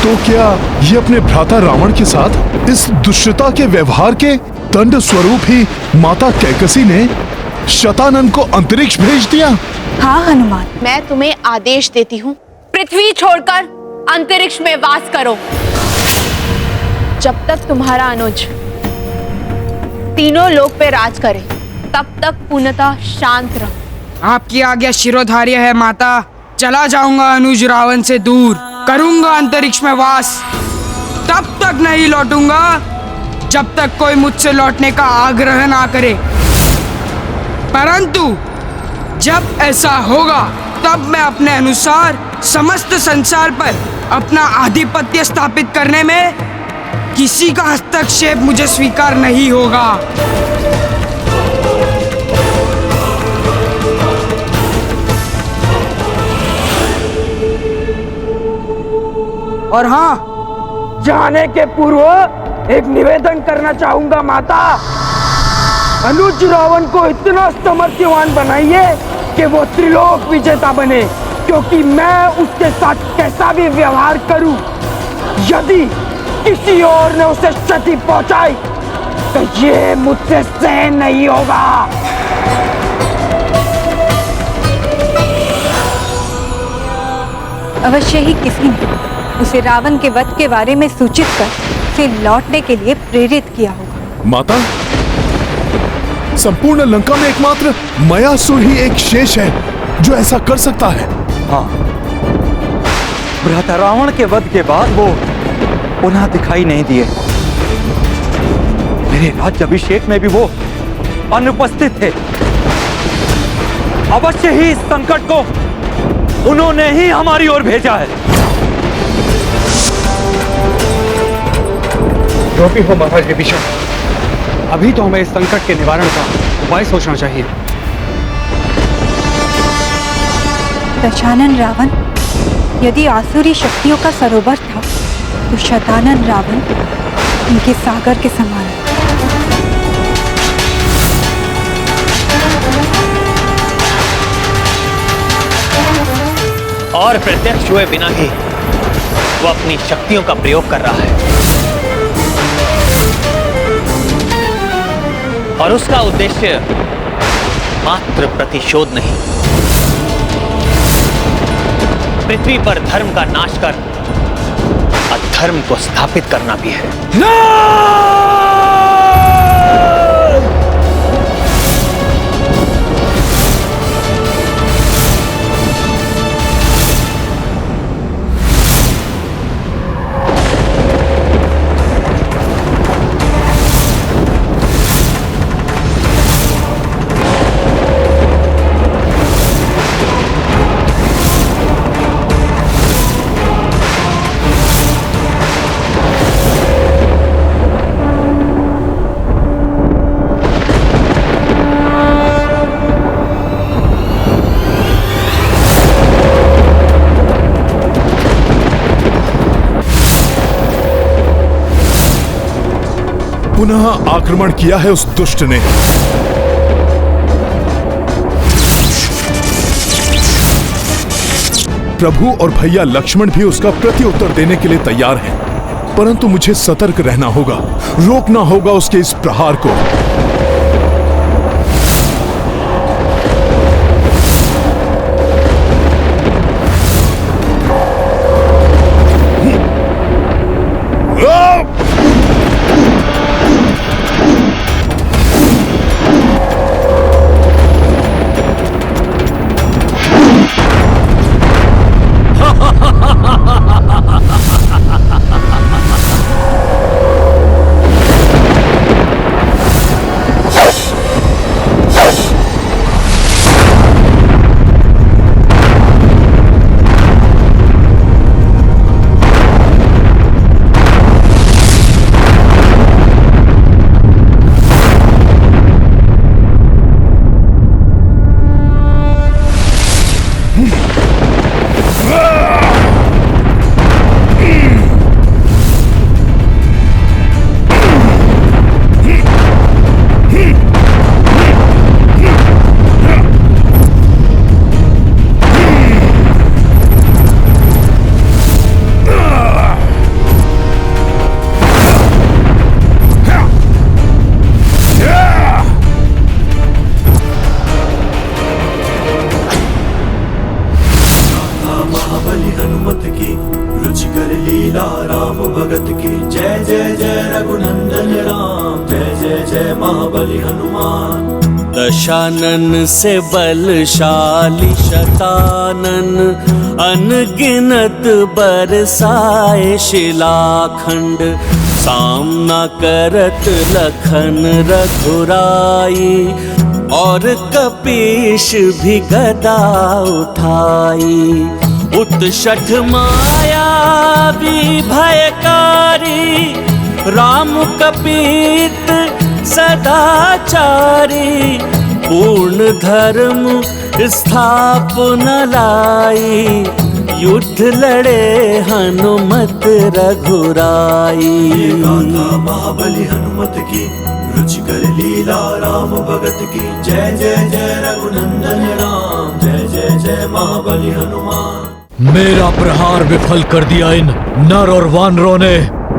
तो क्या ये अपने भ्राता रावण के साथ इस दुष्टता के व्यवहार के दंड स्वरूप ही माता कैकसी ने शतानन को अंतरिक्ष भेज दिया? हाँ हनुमान, मैं तुम्हें आदेश देती हूँ, पृथ्वी छोड़कर अंतरिक्ष में वास करो। जब तक तुम्हारा अनुज तीनों लोक पे राज करे, तब तक पूर्णतः शांत रहो। आपकी आज्ञा शिरोधार्य है माता। चला जाऊंगा अनुज रावण से दूर, करूंगा अंतरिक्ष में वास। तब तक नहीं लौटूंगा जब तक कोई मुझसे लौटने का आग्रह ना करे। परंतु जब ऐसा होगा तब मैं अपने अनुसार समस्त संसार पर अपना आधिपत्य स्थापित करने में किसी का हस्तक्षेप मुझे स्वीकार नहीं होगा। और हाँ, जाने के पूर्व एक निवेदन करना चाहूंगा माता। अनुज रावण को इतना सामर्थ्यवान बनाइए कि वो त्रिलोक विजेता बने, क्योंकि मैं उसके साथ कैसा भी व्यवहार करूं, यदि किसी और ने उसे क्षति पहुंचाई तो ये मुझसे सहन नहीं होगा। अवश्य ही किसी ने उसे रावण के वध के बारे में सूचित कर उसे लौटने के लिए प्रेरित किया होगा। माता, संपूर्ण लंका में एकमात्र मयासुर ही एक शेष है जो ऐसा कर सकता है। हाँ, भ्राता रावण के वध के बाद वो पुनः दिखाई नहीं दिए। मेरे राज्याभिषेक में भी वो अनुपस्थित थे। अवश्य ही इस संकट को उन्होंने ही हमारी ओर भेजा है। जो भी हो महाराज विभीषण, अभी तो हमें इस संकट के निवारण का उपाय सोचना चाहिए। दशानन रावण यदि आसुरी शक्तियों का सरोवर था, तो शतानन रावण उनके सागर के समान है। और प्रत्यक्ष हुए बिना ही वो अपनी शक्तियों का प्रयोग कर रहा है, और उसका उद्देश्य मात्र प्रतिशोध नहीं, पृथ्वी पर धर्म का नाश कर अधर्म को स्थापित करना भी है। पुनः आक्रमण किया है उस दुष्ट ने। प्रभु और भैया लक्ष्मण भी उसका प्रत्युत्तर देने के लिए तैयार हैं, परंतु मुझे सतर्क रहना होगा, रोकना होगा उसके इस प्रहार को। भगत की जय जय जय रघुनंदन राम, जय जय जय महाबली हनुमान। दशानन से बलशाली शतानन, अनगिनत बरसाए शिलाखंड। सामना करत लखन रघुराई, और कपीश भी गदा उठाई। उत्षठ माया भी भयकारी, राम कपीत सदाचारी। पूर्ण धर्म स्थापना लाई, युद्ध लड़े हनुमत रघुराई। गाथा महाबली हनुमत की, रुचिकर लीला राम भगत की जय जय जय रघुनंदन राम, जय जय जय महाबली हनुमान। मेरा प्रहार विफल कर दिया इन नर और वानरों ने,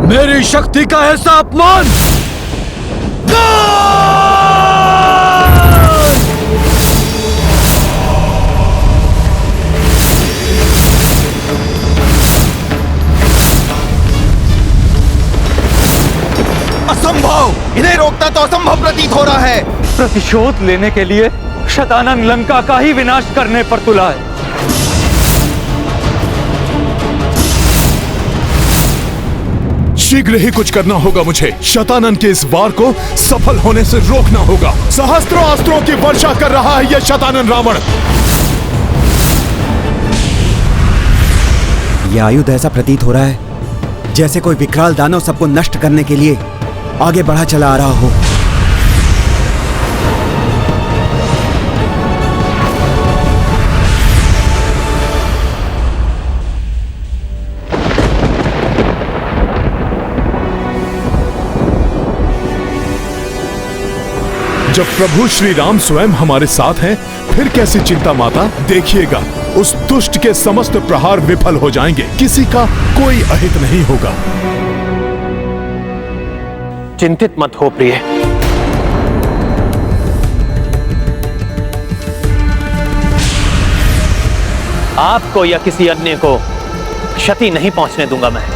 मेरी शक्ति का ऐसा अपमान। असंभव! इन्हें रोकना तो असंभव प्रतीत हो रहा है। प्रतिशोध लेने के लिए शतानन लंका का ही विनाश करने पर तुला है। शीघ्र ही कुछ करना होगा मुझे। शतानन के इस वार को सफल होने से रोकना होगा। सहस्त्रों अस्त्रों की वर्षा कर रहा है यह शतानन रावण। यह आयुध ऐसा प्रतीत हो रहा है जैसे कोई विकराल दानव सबको नष्ट करने के लिए आगे बढ़ा चला आ रहा हो। जब प्रभु श्री राम स्वयं हमारे साथ हैं, फिर कैसी चिंता माता। देखिएगा, उस दुष्ट के समस्त प्रहार विफल हो जाएंगे, किसी का कोई अहित नहीं होगा। चिंतित मत हो प्रिय, आपको या किसी अन्य को क्षति नहीं पहुंचने दूंगा मैं।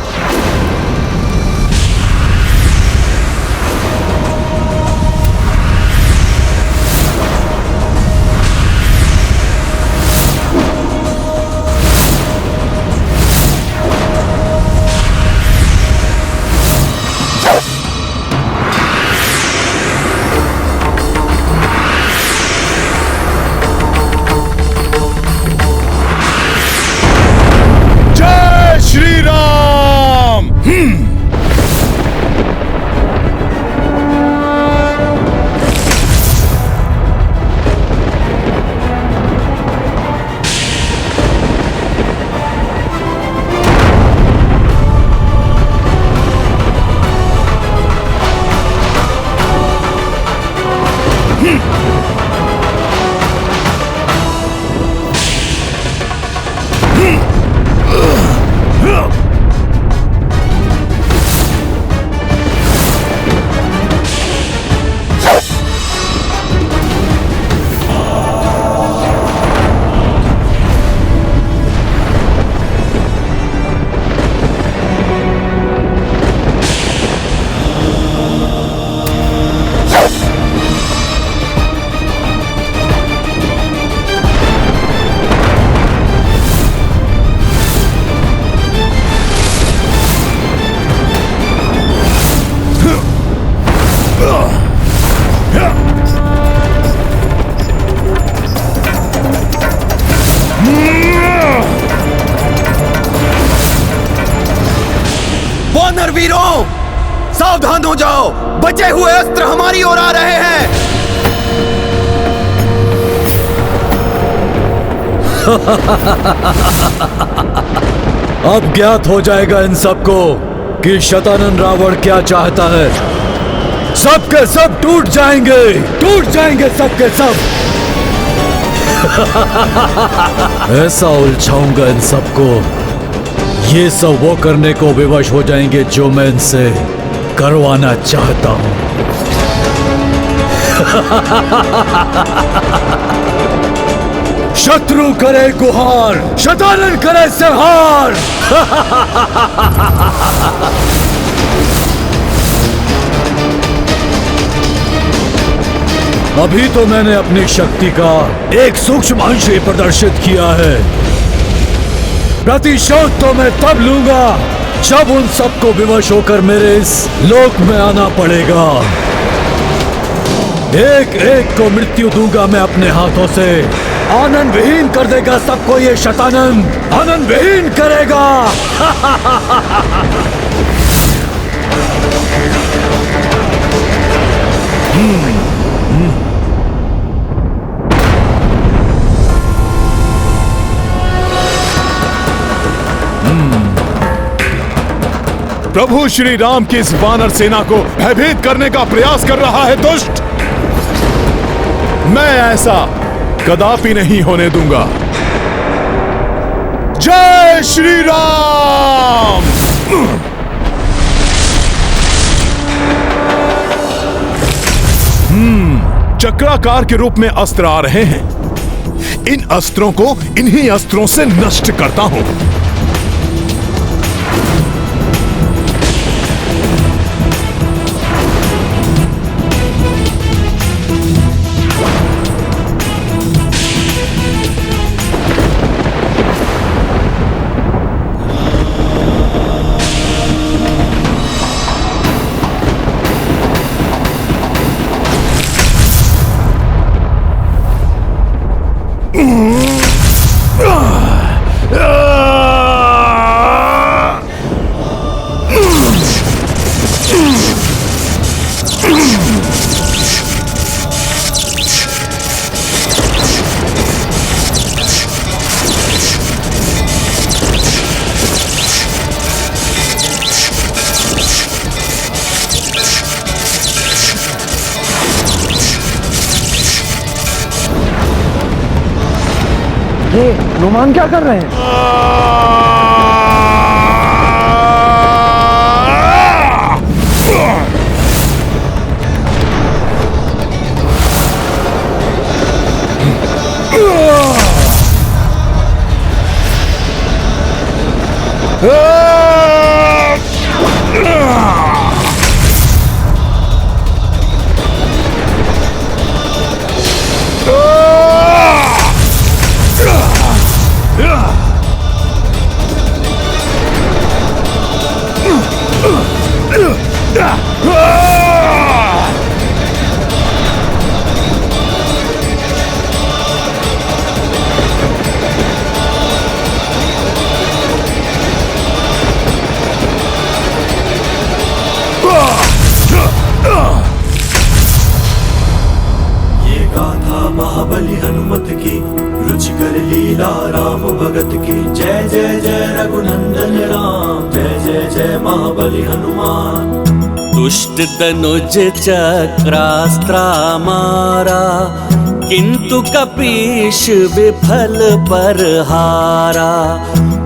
वीरों, सावधान हो जाओ, बचे हुए अस्त्र हमारी ओर आ रहे हैं। अब ज्ञात हो जाएगा इन सबको कि शतानन रावण क्या चाहता है। सबके सब टूट जाएंगे सबके सब। ऐसा उलझाऊंगा इन सबको, ये सब वो करने को विवश हो जाएंगे जो मैं इनसे करवाना चाहता हूं। शत्रु करे गुहार, शतानन करे संहार। अभी तो मैंने अपनी शक्ति का एक सूक्ष्म अंश ही प्रदर्शित किया है। प्रतिशोध तो मैं तब लूंगा जब उन सबको विवश होकर मेरे इस लोक में आना पड़ेगा। एक एक को मृत्यु दूंगा मैं अपने हाथों से। आनंद विहीन कर देगा सबको ये शतानंद, आनंद विहीन करेगा। प्रभु श्री राम की इस वानर सेना को भयभीत करने का प्रयास कर रहा है दुष्ट। मैं ऐसा कदापि नहीं होने दूंगा। जय श्री राम। चक्राकार के रूप में अस्त्र आ रहे हैं। इन अस्त्रों को इन्हीं अस्त्रों से नष्ट करता हूं। ये हनुमान क्या कर रहे हैं? महाबली हनुमत की रुचिकर लीला राम भगत की जय जय जय रघुनंदन राम जय जय जय महाबली हनुमान। दुष्ट तनुज चक्रास्त्रा मारा किंतु कपीश विफल पर हारा।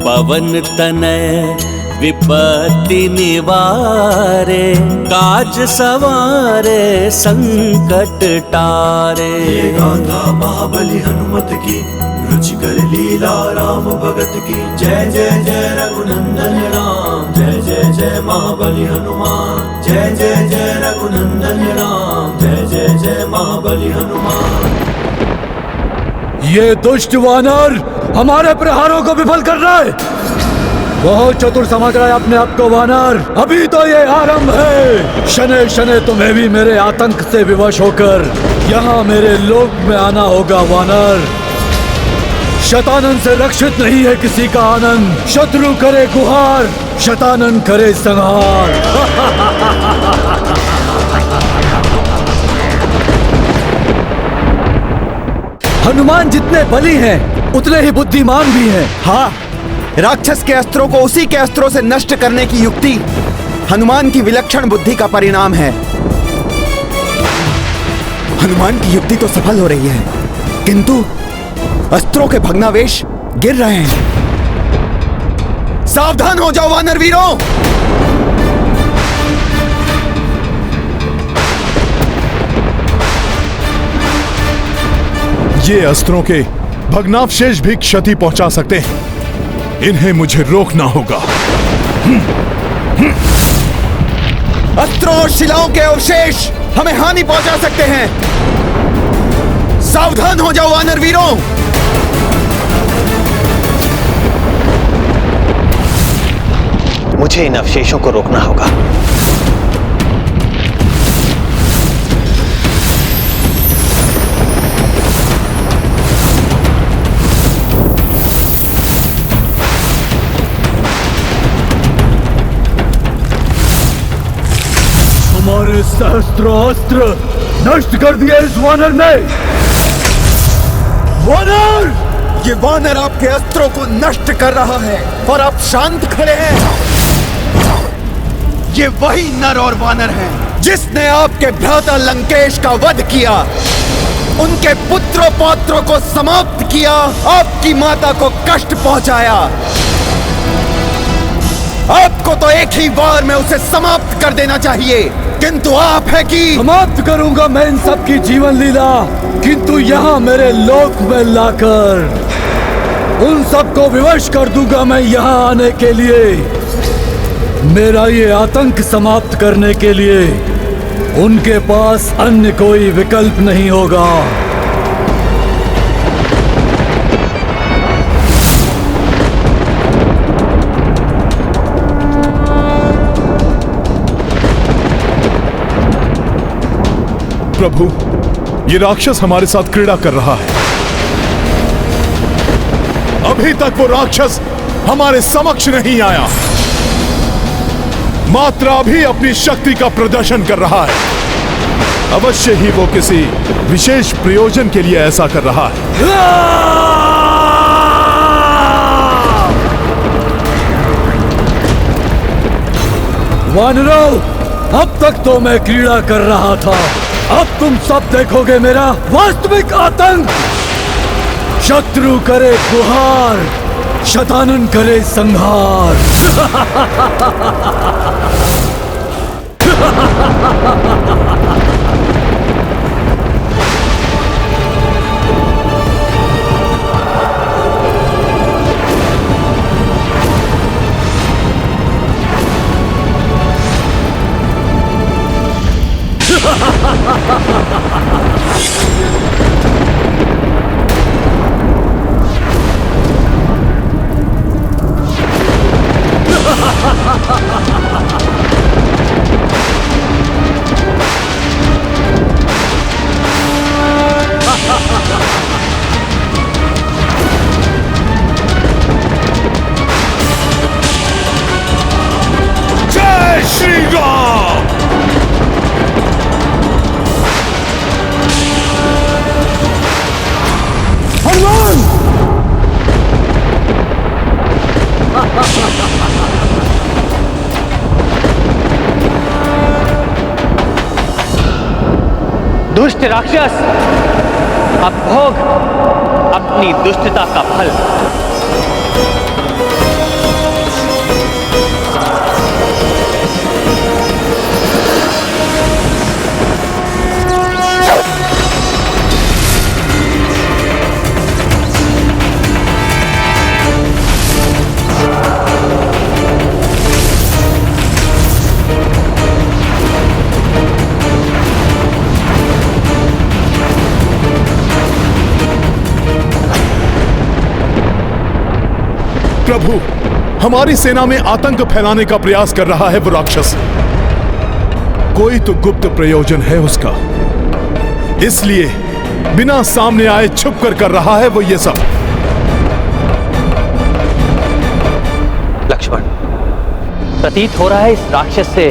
पवन तनय विपत्ति निवारे काज सवारे संकट टारे। ये गाथा महाबली हनुमत की रुचिकर लीला राम भगत की जय जय जय रघुनंदन राम जय जय जय महाबली हनुमान। जय जय जय रघुनंदन राम जय जय जय महाबली हनुमान। ये दुष्ट वानर हमारे प्रहारों को विफल कर रहा है। बहुत चतुर समझ रहा है अपने आप को वानर। अभी तो ये आरंभ है। शनै शनै तुम्हें भी मेरे आतंक से विवश होकर यहाँ मेरे लोक में आना होगा वानर। शतानन से रक्षित नहीं है किसी का आनंद। शत्रु करे गुहार, शतानन करे संहार। हनुमान जितने बली हैं, उतने ही बुद्धिमान भी हैं। हाँ, राक्षस के अस्त्रों को उसी के अस्त्रों से नष्ट करने की युक्ति हनुमान की विलक्षण बुद्धि का परिणाम है। हनुमान की युक्ति तो सफल हो रही है, किंतु अस्त्रों के भग्नावेश गिर रहे हैं। सावधान हो जाओ वानर वीरों। ये अस्त्रों के भग्नावशेष भी क्षति पहुंचा सकते हैं। इन्हें मुझे रोकना होगा। अस्त्रों और शिलाओं के अवशेष हमें हानि पहुंचा सकते हैं। सावधान हो जाओ वानर वीरों। मुझे इन अवशेषों को रोकना होगा। हमारे सहस्त्र अस्त्र नष्ट कर दिए इस वानर ने। वानर! ये वानर आपके अस्त्रों को नष्ट कर रहा है और आप शांत खड़े हैं। ये वही नर और वानर हैं जिसने आपके भ्राता लंकेश का वध किया, उनके पुत्रों पौत्रों को समाप्त किया, आपकी माता को कष्ट पहुंचाया। आपको तो एक ही बार में उसे समाप्त कर देना चाहिए, किंतु आप है कि समाप्त करूंगा मैं इन सब की जीवन लीला, किंतु यहाँ मेरे लोक में लाकर उन सबको विवश कर दूंगा मैं यहाँ आने के लिए। मेरा ये आतंक समाप्त करने के लिए उनके पास अन्य कोई विकल्प नहीं होगा। प्रभु, ये राक्षस हमारे साथ क्रीड़ा कर रहा है। अभी तक वो राक्षस हमारे समक्ष नहीं आया, मात्र अभी अपनी शक्ति का प्रदर्शन कर रहा है। अवश्य ही वो किसी विशेष प्रयोजन के लिए ऐसा कर रहा है। वानरों, अब तक तो मैं क्रीड़ा कर रहा था, अब तुम सब देखोगे मेरा वास्तविक आतंक। शत्रु करे गुहार, शतानन करे संहार। जय श्री राम। हनुमान! दुष्ट राक्षस, अब भोग अपनी दुष्टता का फल। प्रभु, हमारी सेना में आतंक फैलाने का प्रयास कर रहा है वो राक्षस। कोई तो गुप्त प्रयोजन है उसका, इसलिए बिना सामने आए छुप कर रहा है वो ये सब। लक्ष्मण, प्रतीत हो रहा है इस राक्षस से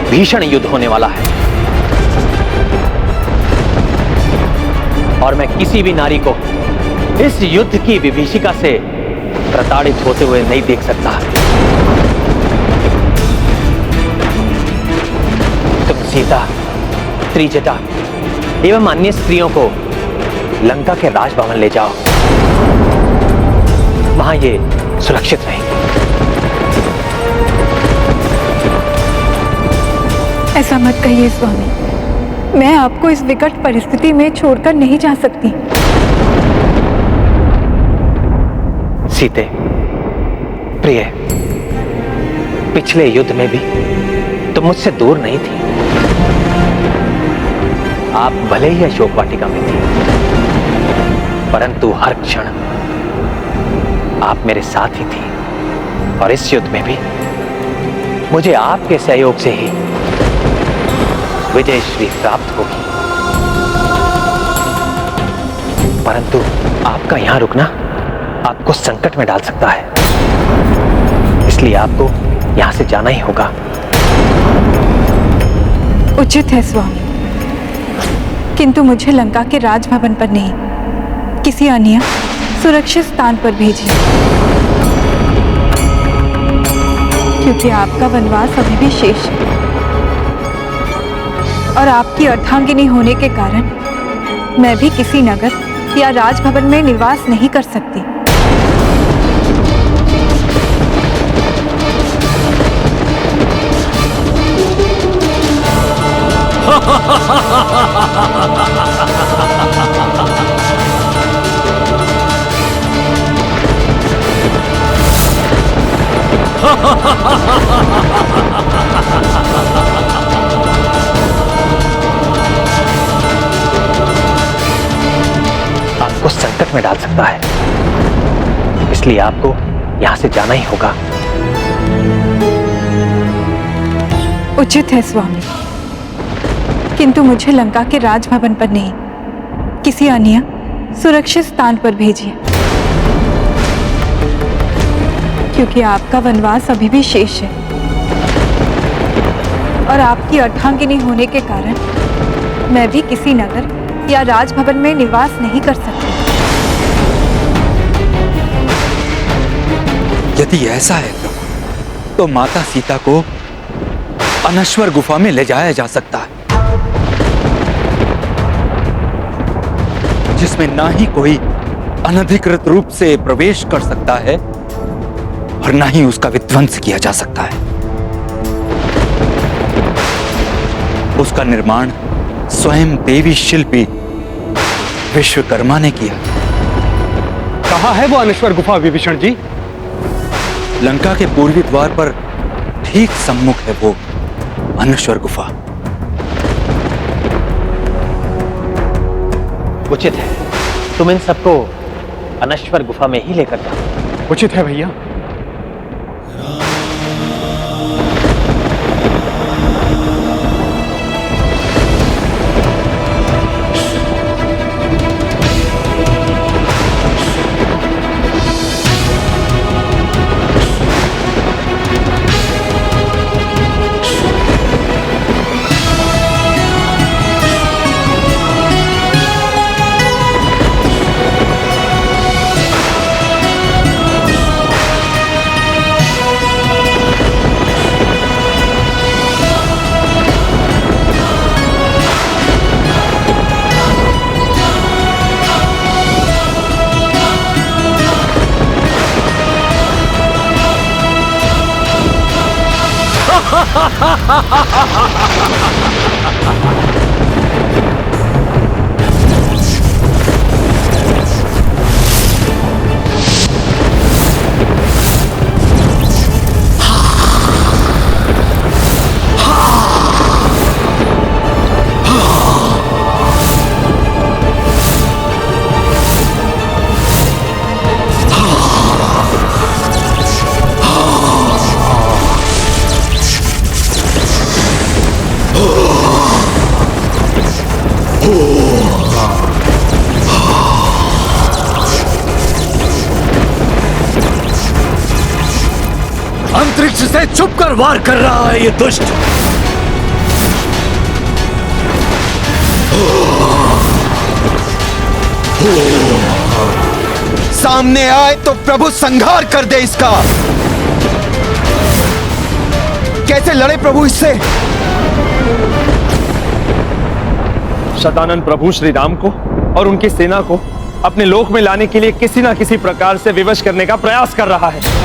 भीषण युद्ध होने वाला है, और मैं किसी भी नारी को इस युद्ध की विभीषिका से प्रताड़ित होते हुए नहीं देख सकता। तुम सीता, त्रिजटा एवं अन्य स्त्रियों को लंका के राजभवन ले जाओ, वहां ये सुरक्षित रहेंगे। ऐसा मत कहिए स्वामी, मैं आपको इस विकट परिस्थिति में छोड़कर नहीं जा सकती। सीते, प्रिय, पिछले युद्ध में भी तुम मुझसे दूर नहीं थी। आप भले ही अशोक वाटिका में थी, परंतु हर क्षण आप मेरे साथ ही थी और इस युद्ध में भी मुझे आपके सहयोग से ही विजय श्री प्राप्त होगी। परंतु आपका यहां रुकना आपको संकट में डाल सकता है, इसलिए आपको यहां से जाना ही होगा। उचित है स्वामी, किंतु मुझे लंका के राजभवन पर नहीं, किसी अन्य सुरक्षित स्थान पर भेजिए, क्योंकि आपका वनवास अभी भी शेष है और आपकी अर्धांगिनी होने के कारण मैं भी किसी नगर या राजभवन में निवास नहीं कर सकती। आपको संकट में डाल सकता है, इसलिए आपको यहां से जाना ही होगा। उचित है स्वामी, किंतु मुझे लंका के राजभवन पर नहीं, किसी अन्य सुरक्षित स्थान पर भेजिए, क्योंकि आपका वनवास अभी भी शेष है और आपकी अर्धांगिनी होने के कारण मैं भी किसी नगर या राजभवन में निवास नहीं कर सकती। यदि ऐसा है तो माता सीता को अनश्वर गुफा में ले जाया जा सकता है, जिसमें ना ही कोई अनधिकृत रूप से प्रवेश कर सकता है और ना ही उसका विध्वंस किया जा सकता है। उसका निर्माण स्वयं देवी शिल्पी विश्वकर्मा ने किया। कहाँ है वो अनश्वर गुफा विभीषण जी? लंका के पूर्वी द्वार पर ठीक सम्मुख है वो अनश्वर गुफा। उचित है, तुम इन सबको अनश्वर गुफा में ही लेकर जाओ। उचित है भैया। अंतरिक्ष से छुपकर वार कर रहा है ये दुष्ट। सामने आए तो प्रभु संहार कर दे इसका। कैसे लड़े प्रभु इससे? शतानन प्रभु श्री राम को और उनकी सेना को अपने लोक में लाने के लिए किसी ना किसी प्रकार से विवश करने का प्रयास कर रहा है।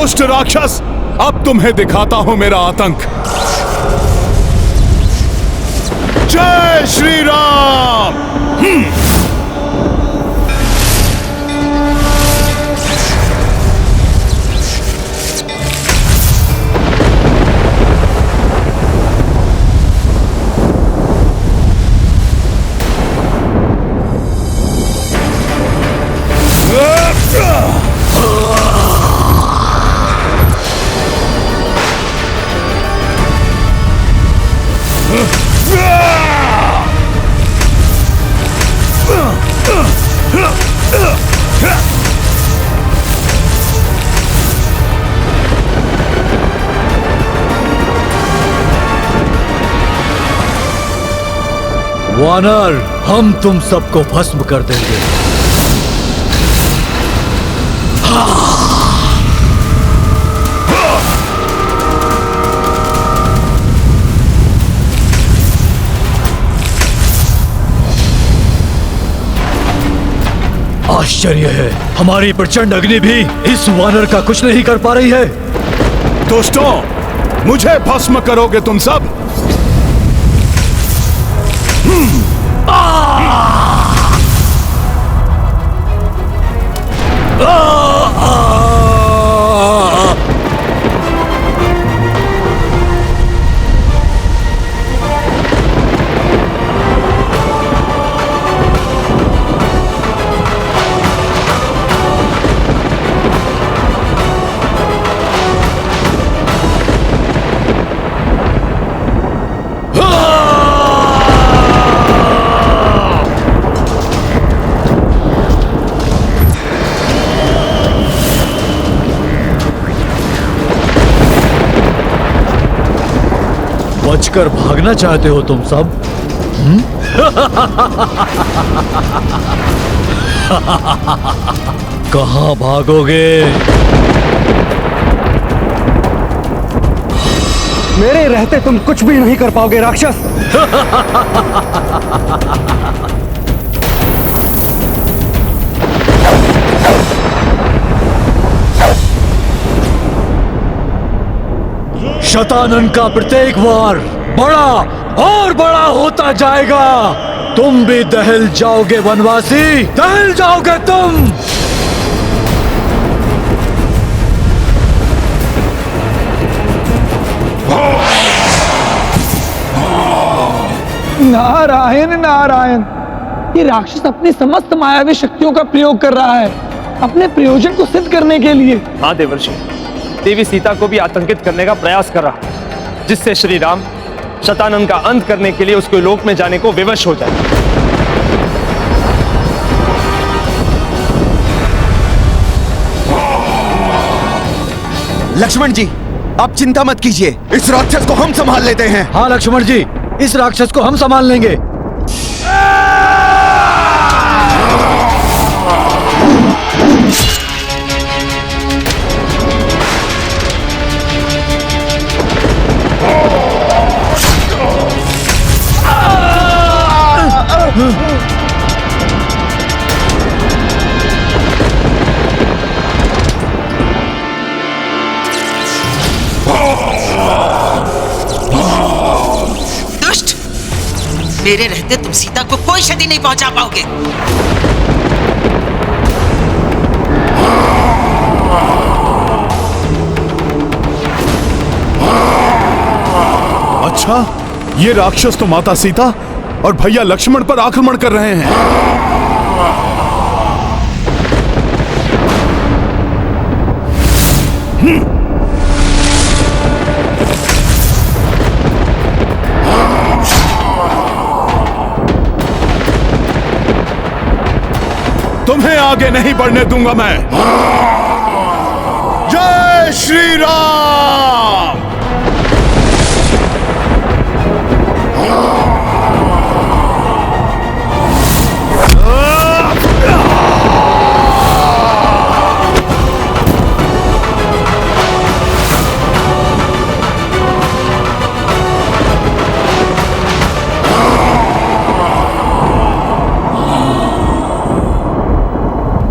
दुष्ट राक्षस, अब तुम्हें दिखाता हूं मेरा आतंक। जय श्री राम। वानर, हम तुम सबको भस्म कर देंगे। आश्चर्य है, हमारी प्रचंड अग्नि भी इस वानर का कुछ नहीं कर पा रही है। दोस्तों, मुझे भस्म करोगे तुम सब? बचकर भागना चाहते हो तुम सब? कहां भागोगे? मेरे रहते तुम कुछ भी नहीं कर पाओगे राक्षस। शतानन का प्रत्येक वार बड़ा और बड़ा होता जाएगा। तुम भी दहल जाओगे वनवासी, दहल जाओगे तुम। नारायण नारायण, ये राक्षस अपनी समस्त मायावी शक्तियों का प्रयोग कर रहा है अपने प्रयोजन को सिद्ध करने के लिए। हाँ देवर्षि, देवी सीता को भी आतंकित करने का प्रयास कर रहा है, जिससे श्री राम शतानन का अंत करने के लिए उसके लोक में जाने को विवश हो जाए। लक्ष्मण जी, आप चिंता मत कीजिए, इस राक्षस को हम संभाल लेते हैं। हाँ लक्ष्मण जी, इस राक्षस को हम संभाल लेंगे। दुष्ट, मेरे रहते तुम सीता को कोई क्षति नहीं पहुंचा पाओगे। अच्छा, ये राक्षस तो माता सीता और भैया लक्ष्मण पर आक्रमण कर रहे हैं। तुम्हें आगे नहीं बढ़ने दूंगा मैं। जय श्री राम।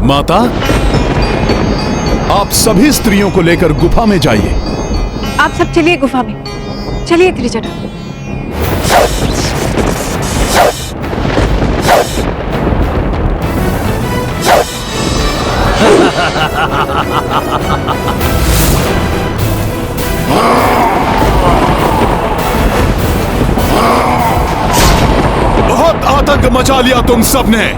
माता, आप सभी स्त्रियों को लेकर गुफा में जाइए। आप सब चलिए गुफा में, चलिए त्रिजटा। बहुत आतंक मचा लिया तुम सबने।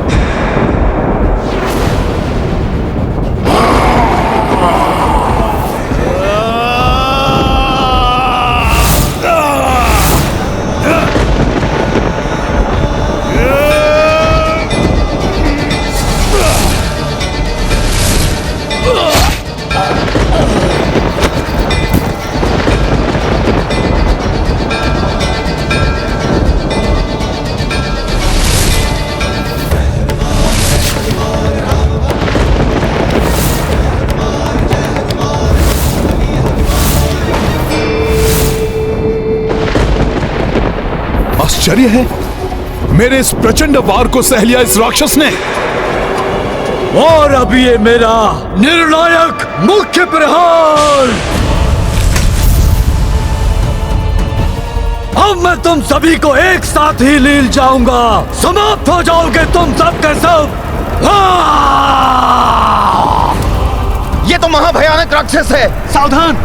आश्चर्य है, मेरे इस प्रचंड वार को सह लिया इस राक्षस ने। और अभी ये मेरा निर्णायक मुख्य प्रहार। अब मैं तुम सभी को एक साथ ही लील जाऊंगा। समाप्त हो जाओगे तुम सब के सब। ये तो महाभयानक राक्षस है। सावधान,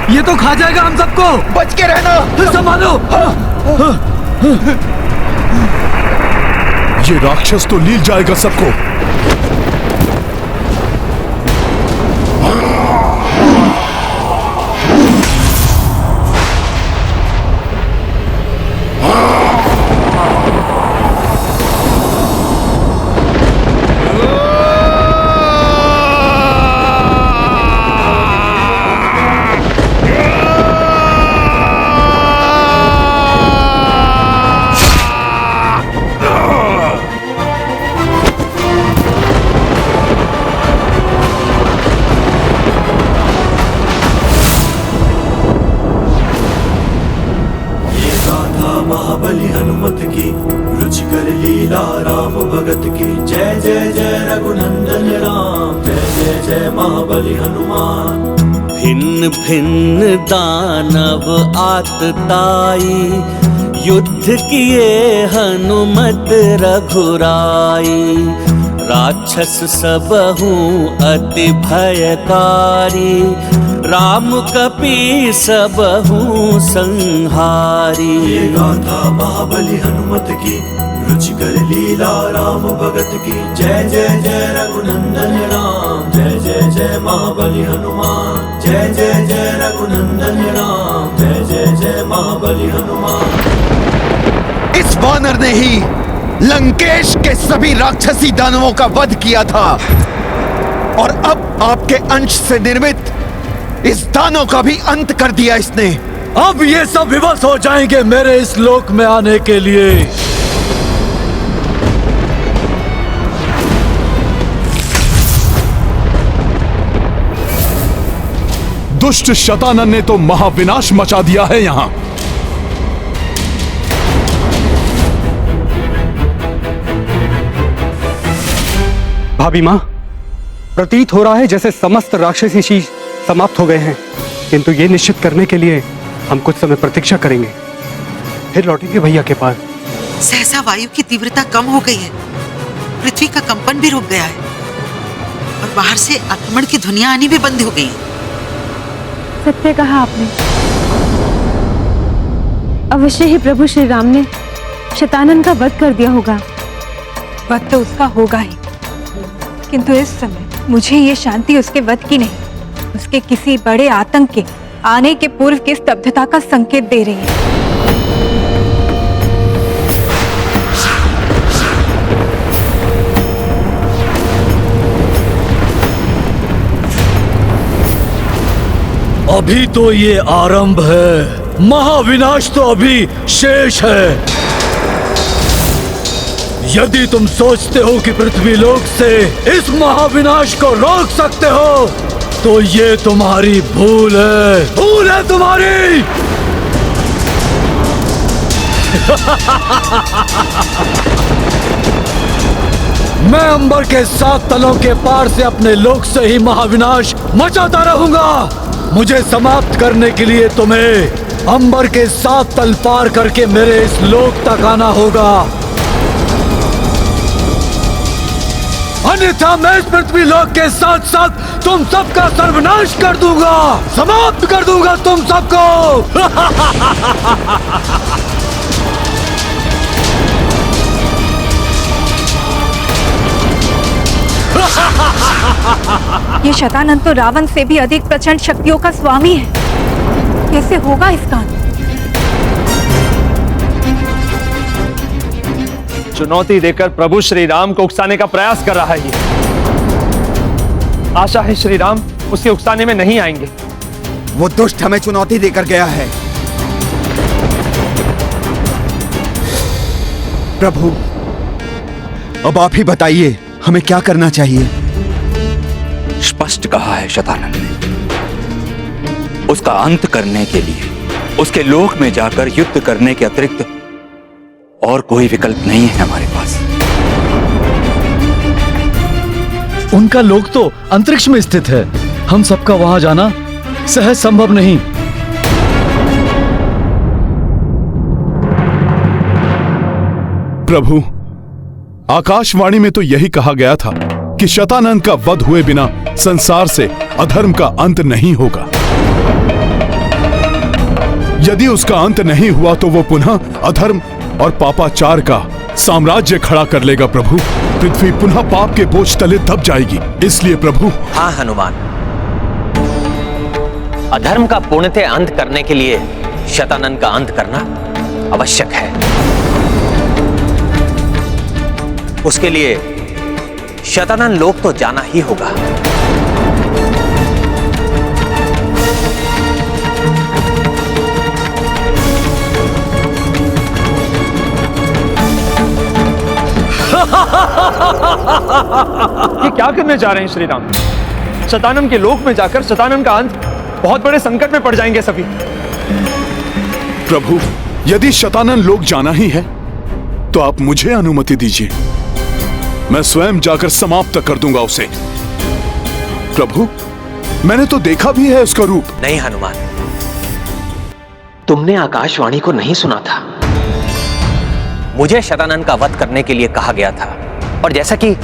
ये तो खा जाएगा हम सबको। बच के रहना। संभालो। ये राक्षस तो लील जाएगा सबको। महाबली हनुमत की, रुचिकर लीला राम भगत की। जय जय जय रघुनंदन राम, जय जय जय महाबली हनुमान। भिन्न भिन्न दानव आतताई, युद्ध किए हनुमत रघुराई। राक्षस सबहु अति भयकारी, राम कपी सबहु संहारी। ये गाथा महाबली हनुमत की, रुचिकर लीला राम भगत की। जय जय जय रघुनंदन राम, जय जय जय महाबली हनुमान। जय जय जय रघुनंदन राम, जय जय जय महाबली हनुमान। इस वानर ने ही लंकेश के सभी राक्षसी दानवों का वध किया था, और अब आपके अंश से निर्मित इस दानव का भी अंत कर दिया इसने। अब ये सब विवश हो जाएंगे मेरे इस लोक में आने के लिए। दुष्ट शतानन ने तो महाविनाश मचा दिया है यहां। भाभी माँ, प्रतीत हो रहा है जैसे समस्त राक्षसी चीज समाप्त हो गए हैं, किंतु ये निश्चित करने के लिए हम कुछ समय प्रतीक्षा करेंगे, फिर लौटेंगे भैया के पास। सहसा वायु की तीव्रता कम हो गई है, पृथ्वी का कंपन भी रुक गया है और बाहर से आक्रमण की ध्वनियां आनी भी बंद हो गई हैं। सत्य कहा आपने। अवश्य ही प्रभु श्री राम ने शतानन का वध कर दिया होगा। वध तो उसका होगा ही, किंतु इस समय मुझे ये शांति उसके वध की नहीं, उसके किसी बड़े आतंक के आने के पूर्व की स्तब्धता का संकेत दे रही है। अभी तो ये आरंभ है, महाविनाश तो अभी शेष है। यदि तुम सोचते हो कि पृथ्वी लोक से इस महाविनाश को रोक सकते हो, तो ये तुम्हारी भूल है तुम्हारी। मैं अंबर के 7 तलों के पार से अपने लोक से ही महाविनाश मचाता रहूंगा। मुझे समाप्त करने के लिए तुम्हें अंबर के 7 तल पार करके मेरे इस लोक तक आना होगा, अन्यथा मैं इस पृथ्वी लोक के साथ साथ तुम सबका सर्वनाश कर दूंगा, समाप्त कर दूंगा तुम सबको। ये शतानंद तो रावण से भी अधिक प्रचंड शक्तियों का स्वामी है। कैसे होगा इसका अंत? चुनौती देकर प्रभु श्री राम को उकसाने का प्रयास कर रहा है ये। आशा है श्री राम उसके उकसाने में नहीं आएंगे। वो दुष्ट हमें चुनौती देकर गया है। प्रभु, अब आप ही बताइए हमें क्या करना चाहिए। स्पष्ट कहा है शतानंद ने, उसका अंत करने के लिए उसके लोक में जाकर युद्ध करने के अतिरिक्त और कोई विकल्प नहीं है हमारे पास। उनका लोक तो अंतरिक्ष में स्थित है, हम सबका वहां जाना सहज संभव नहीं। प्रभु, आकाशवाणी में तो यही कहा गया था कि शतानंद का वध हुए बिना संसार से अधर्म का अंत नहीं होगा। यदि उसका अंत नहीं हुआ तो वो पुनः अधर्म और पापाचार का साम्राज्य खड़ा कर लेगा। प्रभु, पृथ्वी पुनः पाप के बोझ तले दब जाएगी। इसलिए प्रभु। हाँ हनुमान, अधर्म का पूर्णतः अंत करने के लिए शतानंद का अंत करना आवश्यक है। उसके लिए शतानंद लोक तो जाना ही होगा। ये क्या करने जा रहे हैं श्री राम? शतानंद के लोक में जाकर शतानंद का अंत, बहुत बड़े संकट में पड़ जाएंगे सभी। प्रभु, यदि शतानंद लोक जाना ही है तो आप मुझे अनुमति दीजिए, मैं स्वयं जाकर समाप्त कर दूंगा उसे। प्रभु, मैंने तो देखा भी है उसका रूप। नहीं हनुमान, तुमने आकाशवाणी को नहीं सुना था। मुझे शतानंद का वध करने के लिए कहा गया था, और जैसा कि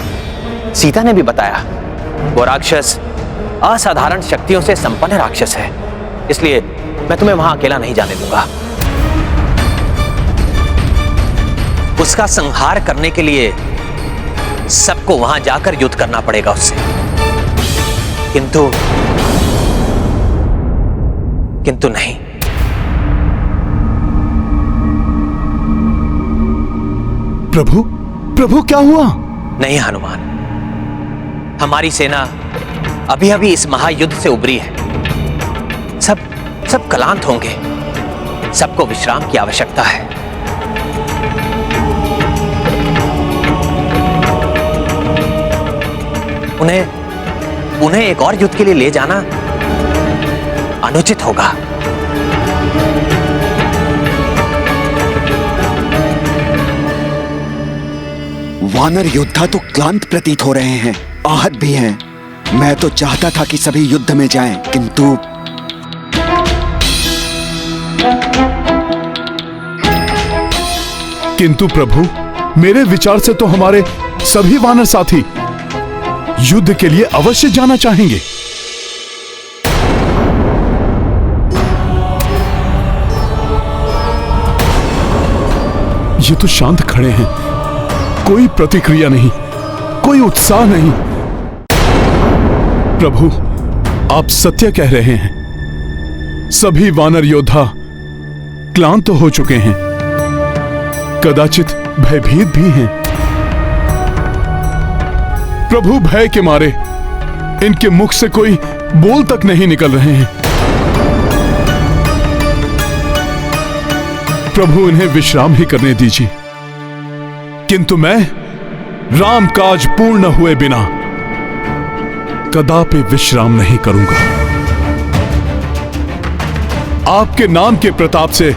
सीता ने भी बताया, वो राक्षस असाधारण शक्तियों से संपन्न राक्षस है। इसलिए मैं तुम्हें वहां अकेला नहीं जाने दूंगा। उसका संहार करने के लिए सबको वहां जाकर युद्ध करना पड़ेगा उससे। किंतु नहीं, प्रभु, प्रभु क्या हुआ? नहीं हनुमान, हमारी सेना अभी अभी इस महायुद्ध से उबरी है। सब क्लांत होंगे, सबको विश्राम की आवश्यकता है। उन्हें एक और युद्ध के लिए ले जाना अनुचित होगा। वानर योद्धा तो क्लांत प्रतीत हो रहे हैं, आहत भी हैं। मैं तो चाहता था कि सभी युद्ध में जाएं, किंतु प्रभु, मेरे विचार से तो हमारे सभी वानर साथी युद्ध के लिए अवश्य जाना चाहेंगे। ये तो शांत खड़े हैं, कोई प्रतिक्रिया नहीं, कोई उत्साह नहीं। प्रभु, आप सत्य कह रहे हैं, सभी वानर योद्धा क्लांत हो चुके हैं, कदाचित भयभीत भी हैं। प्रभु, भय के मारे इनके मुख से कोई बोल तक नहीं निकल रहे हैं। प्रभु, इन्हें विश्राम ही करने दीजिए। किंतु मैं राम काज पूर्ण हुए बिना कदापि विश्राम नहीं करूंगा। आपके नाम के प्रताप से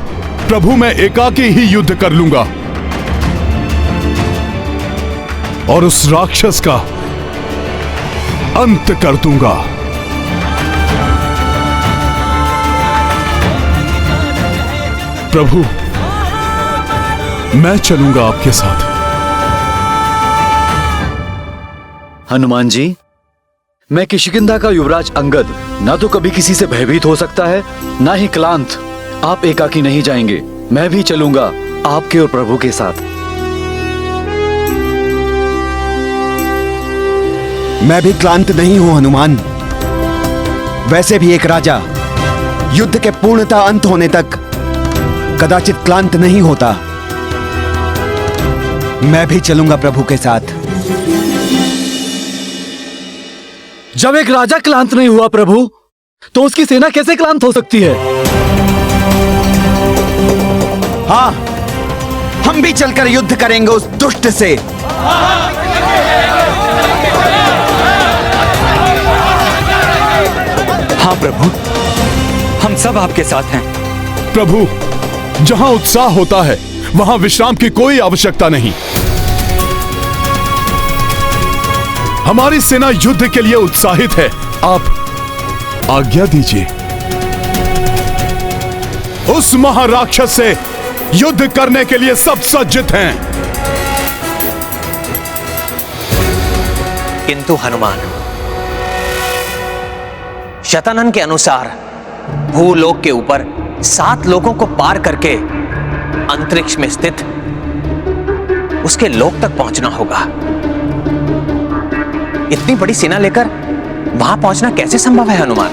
प्रभु, मैं एकाकी ही युद्ध कर लूंगा। और उस राक्षस का अंत कर दूंगा। प्रभु, मैं चलूंगा आपके साथ। हनुमान जी, मैं किष्किंधा का युवराज अंगद ना तो कभी किसी से भयभीत हो सकता है, ना ही क्लांत। आप एकाकी नहीं जाएंगे, मैं भी चलूंगा आपके और प्रभु के साथ। मैं भी क्लांत नहीं हूं हनुमान। वैसे भी एक राजा युद्ध के पूर्णतः अंत होने तक कदाचित क्लांत नहीं होता। मैं भी चलूंगा प्रभु के साथ। जब एक राजा क्लांत नहीं हुआ प्रभु, तो उसकी सेना कैसे क्लांत हो सकती है? हाँ, हम भी चलकर युद्ध करेंगे उस दुष्ट से। हाँ प्रभु, हम सब आपके साथ हैं। प्रभु, जहां उत्साह होता है वहां विश्राम की कोई आवश्यकता नहीं। हमारी सेना युद्ध के लिए उत्साहित है। आप आज्ञा दीजिए। उस महाराक्षस से युद्ध करने के लिए सब सज्जित हैं। किंतु हनुमान, शतानन के अनुसार भूलोक के ऊपर 7 लोकों को पार करके अंतरिक्ष में स्थित उसके लोक तक पहुंचना होगा। इतनी बड़ी सेना लेकर वहां पहुंचना कैसे संभव है हनुमान?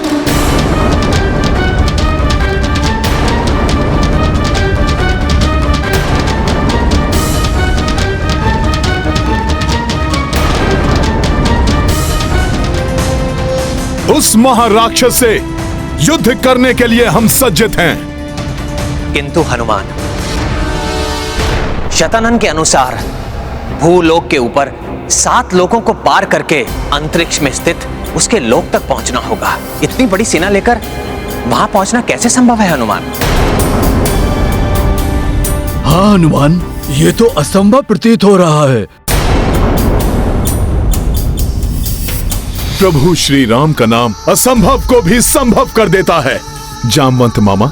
उस महाराक्षस से युद्ध करने के लिए हम सज्जित हैं। किंतु हनुमान, शतानन के अनुसार भूलोक के ऊपर 7 लोकों को पार करके अंतरिक्ष में स्थित उसके लोक तक पहुंचना होगा। इतनी बड़ी सेना लेकर वहां पहुंचना कैसे संभव है हनुमान? हाँ हनुमान, ये तो असंभव प्रतीत हो रहा है। प्रभु श्री राम का नाम असंभव को भी संभव कर देता है। जामवंत मामा,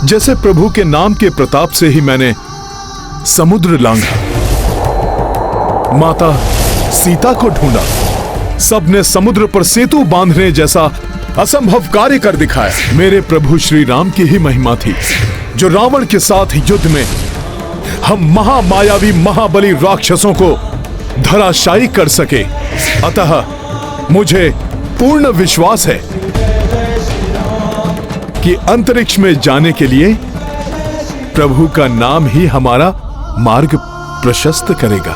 जैसे प्रभु के नाम के प्रताप से ही मैंने समुद्र लांघा, माता सीता को ढूंढा, सबने समुद्र पर सेतु बांधने जैसा असंभव कार्य कर दिखाया। मेरे प्रभु श्री राम की ही महिमा थी जो रावण के साथ युद्ध में हम महामायावी महाबली राक्षसों को धराशायी कर सके। अतः मुझे पूर्ण विश्वास है कि अंतरिक्ष में जाने के लिए प्रभु का नाम ही हमारा मार्ग प्रशस्त करेगा।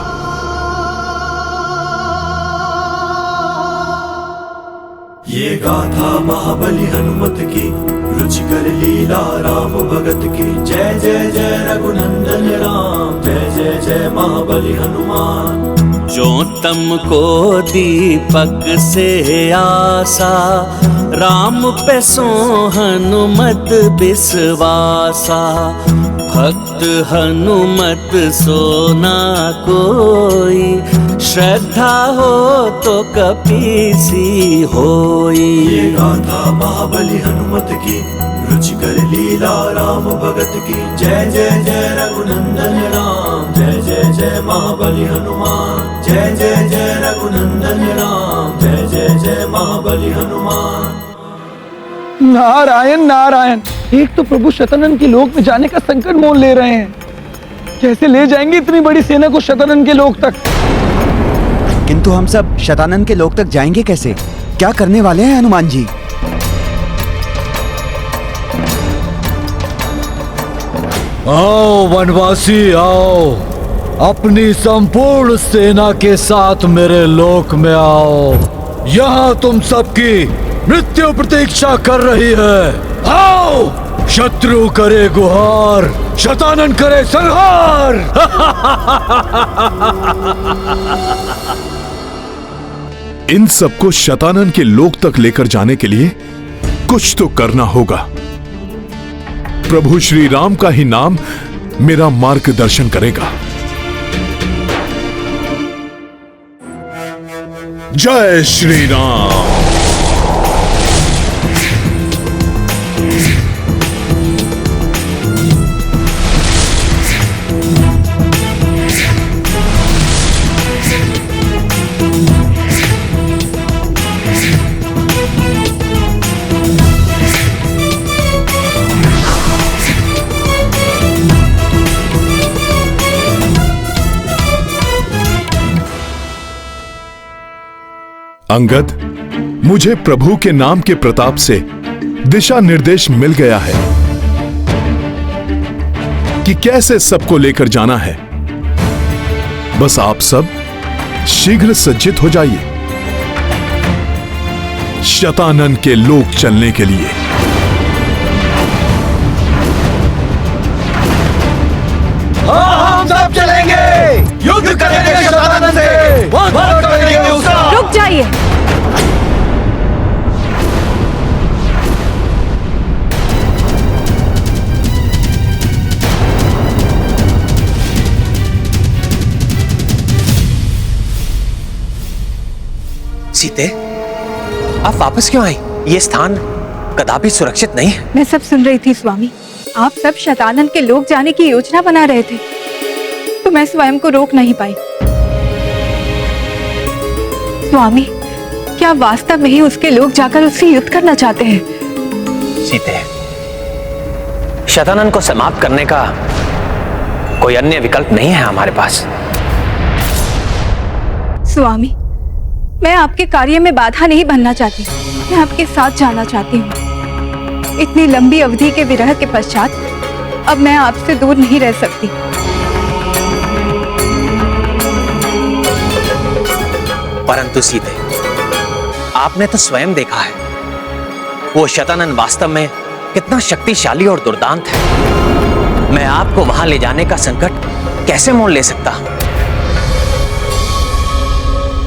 ये गाथा महाबली हनुमत की, रुचिकर लीला राम भगत की। जय जय जय रघुनंदन राम, जय जय जय महाबली हनुमान। जो तम को दीपक से आसा, राम पे सो हनुमत विश्वासा। भक्त हनुमत सोना कोई, श्रद्धा हो तो कपीसी होई। ये गाथा महाबली हनुमत की, रुचिकर लीला राम भगत की। जय जय जय रघुनंदन राम, जय जय जय महाबली हनुमान। जय जय जय रघुनंदन राम, जय जय जय महाबली हनुमान। नारायण नारायण, एक तो प्रभु शतानन के लोक में जाने का संकट मोल ले रहे हैं। कैसे ले जाएंगे इतनी बड़ी सेना को शतानन के लोक तक? किंतु हम सब शतानन के लोक तक जाएंगे कैसे? क्या करने वाले हैं हनुमान जी? आओ वनवासी आओ, अपनी संपूर्ण सेना के साथ मेरे लोक में आओ। यहाँ तुम सबकी मृत्यु प्रतीक्षा कर रही है। आओ, शत्रु करे गुहार, शतानन करे संहार। इन सबको शतानन के लोक तक लेकर जाने के लिए कुछ तो करना होगा। प्रभु श्री राम का ही नाम मेरा मार्गदर्शन करेगा। जय श्री राम। अंगद, मुझे प्रभु के नाम के प्रताप से दिशा निर्देश मिल गया है कि कैसे सबको लेकर जाना है। बस आप सब शीघ्र सज्जित हो जाइए शतानन के लोक चलने के लिए। हम सब चलेंगे, युद्ध करेंगे शतानन से, वध करेंगे उसका। रुक जाइए। सीते, आप वापस क्यों आई? ये स्थान कदापि सुरक्षित नहीं है। मैं सब सुन रही थी स्वामी। आप सब शतानन के लोग जाने की योजना बना रहे थे, तो मैं स्वयं को रोक नहीं पाई। स्वामी, क्या वास्तव में ही उसके लोग जाकर उससे युद्ध करना चाहते हैं? सीते, शतानन को समाप्त करने का कोई अन्य विकल्प नहीं है हमारे पास। स्वामी, मैं आपके कार्य में बाधा नहीं बनना चाहती, मैं आपके साथ जाना चाहती हूँ। इतनी लंबी अवधि के विरह के पश्चात अब मैं आपसे दूर नहीं रह सकती। परंतु सीते, आपने तो स्वयं देखा है वो शतानन वास्तव में कितना शक्तिशाली और दुर्दांत है। मैं आपको वहां ले जाने का संकट कैसे मोल ले सकता हूं?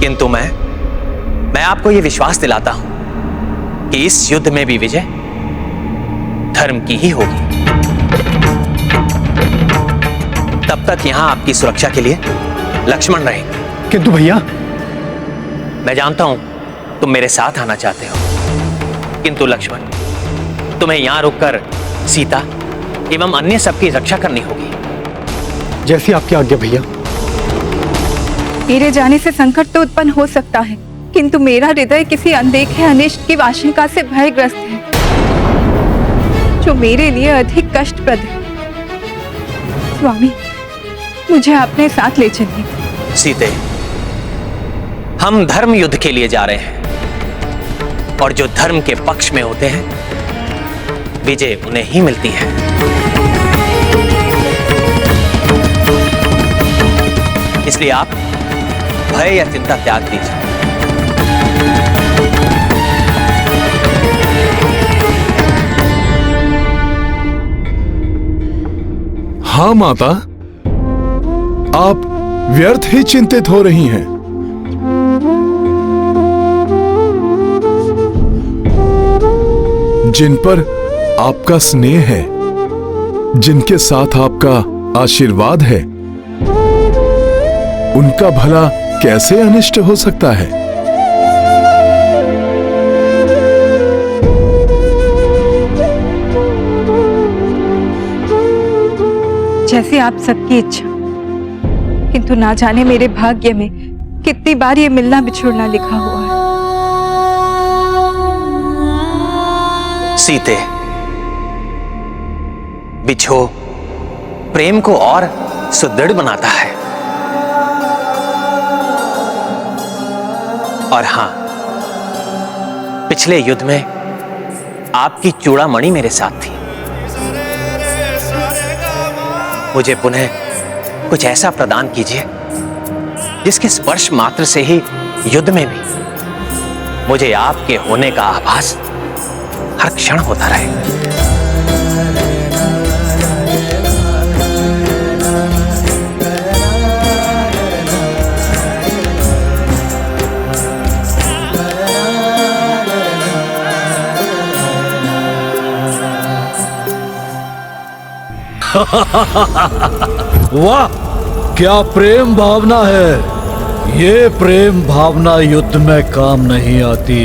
किंतु मैं आपको यह विश्वास दिलाता हूं कि इस युद्ध में भी विजय धर्म की ही होगी। तब तक यहां आपकी सुरक्षा के लिए लक्ष्मण रहेंगे। किंतु भैया, मैं जानता हूं तुम मेरे साथ आना चाहते हो, किंतु लक्ष्मण, तुम्हें यहां रुककर सीता एवं अन्य सबकी रक्षा करनी होगी। जैसी आपकी आज्ञा भैया। मेरे जाने से संकट तो उत्पन्न हो सकता है, किंतु मेरा हृदय किसी अनदेखे अनिष्ट की आशंका से भयग्रस्त है, जो मेरे लिए अधिक कष्टप्रद है। स्वामी, मुझे अपने साथ ले चलिए। सीते, हम धर्म युद्ध के लिए जा रहे हैं, और जो धर्म के पक्ष में होते हैं विजय उन्हें ही मिलती है। इसलिए आप भय या चिंता त्याग दीजिए। हाँ माता, आप व्यर्थ ही चिंतित हो रही हैं। जिन पर आपका स्नेह है, जिनके साथ आपका आशीर्वाद है, उनका भला कैसे अनिष्ट हो सकता है? जैसे आप सबकी इच्छा, किंतु ना जाने मेरे भाग्य में कितनी बार ये मिलना बिछुड़ना लिखा हुआ है। सीते, बिछो प्रेम को और सुदृढ़ बनाता है। और हां, पिछले युद्ध में आपकी चूड़ामणि मेरे साथ थी। मुझे पुनः कुछ ऐसा प्रदान कीजिए जिसके स्पर्श मात्र से ही युद्ध में भी मुझे आपके होने का आभास हर क्षण होता रहे। वाह, क्या प्रेम भावना है। ये प्रेम भावना युद्ध में काम नहीं आती,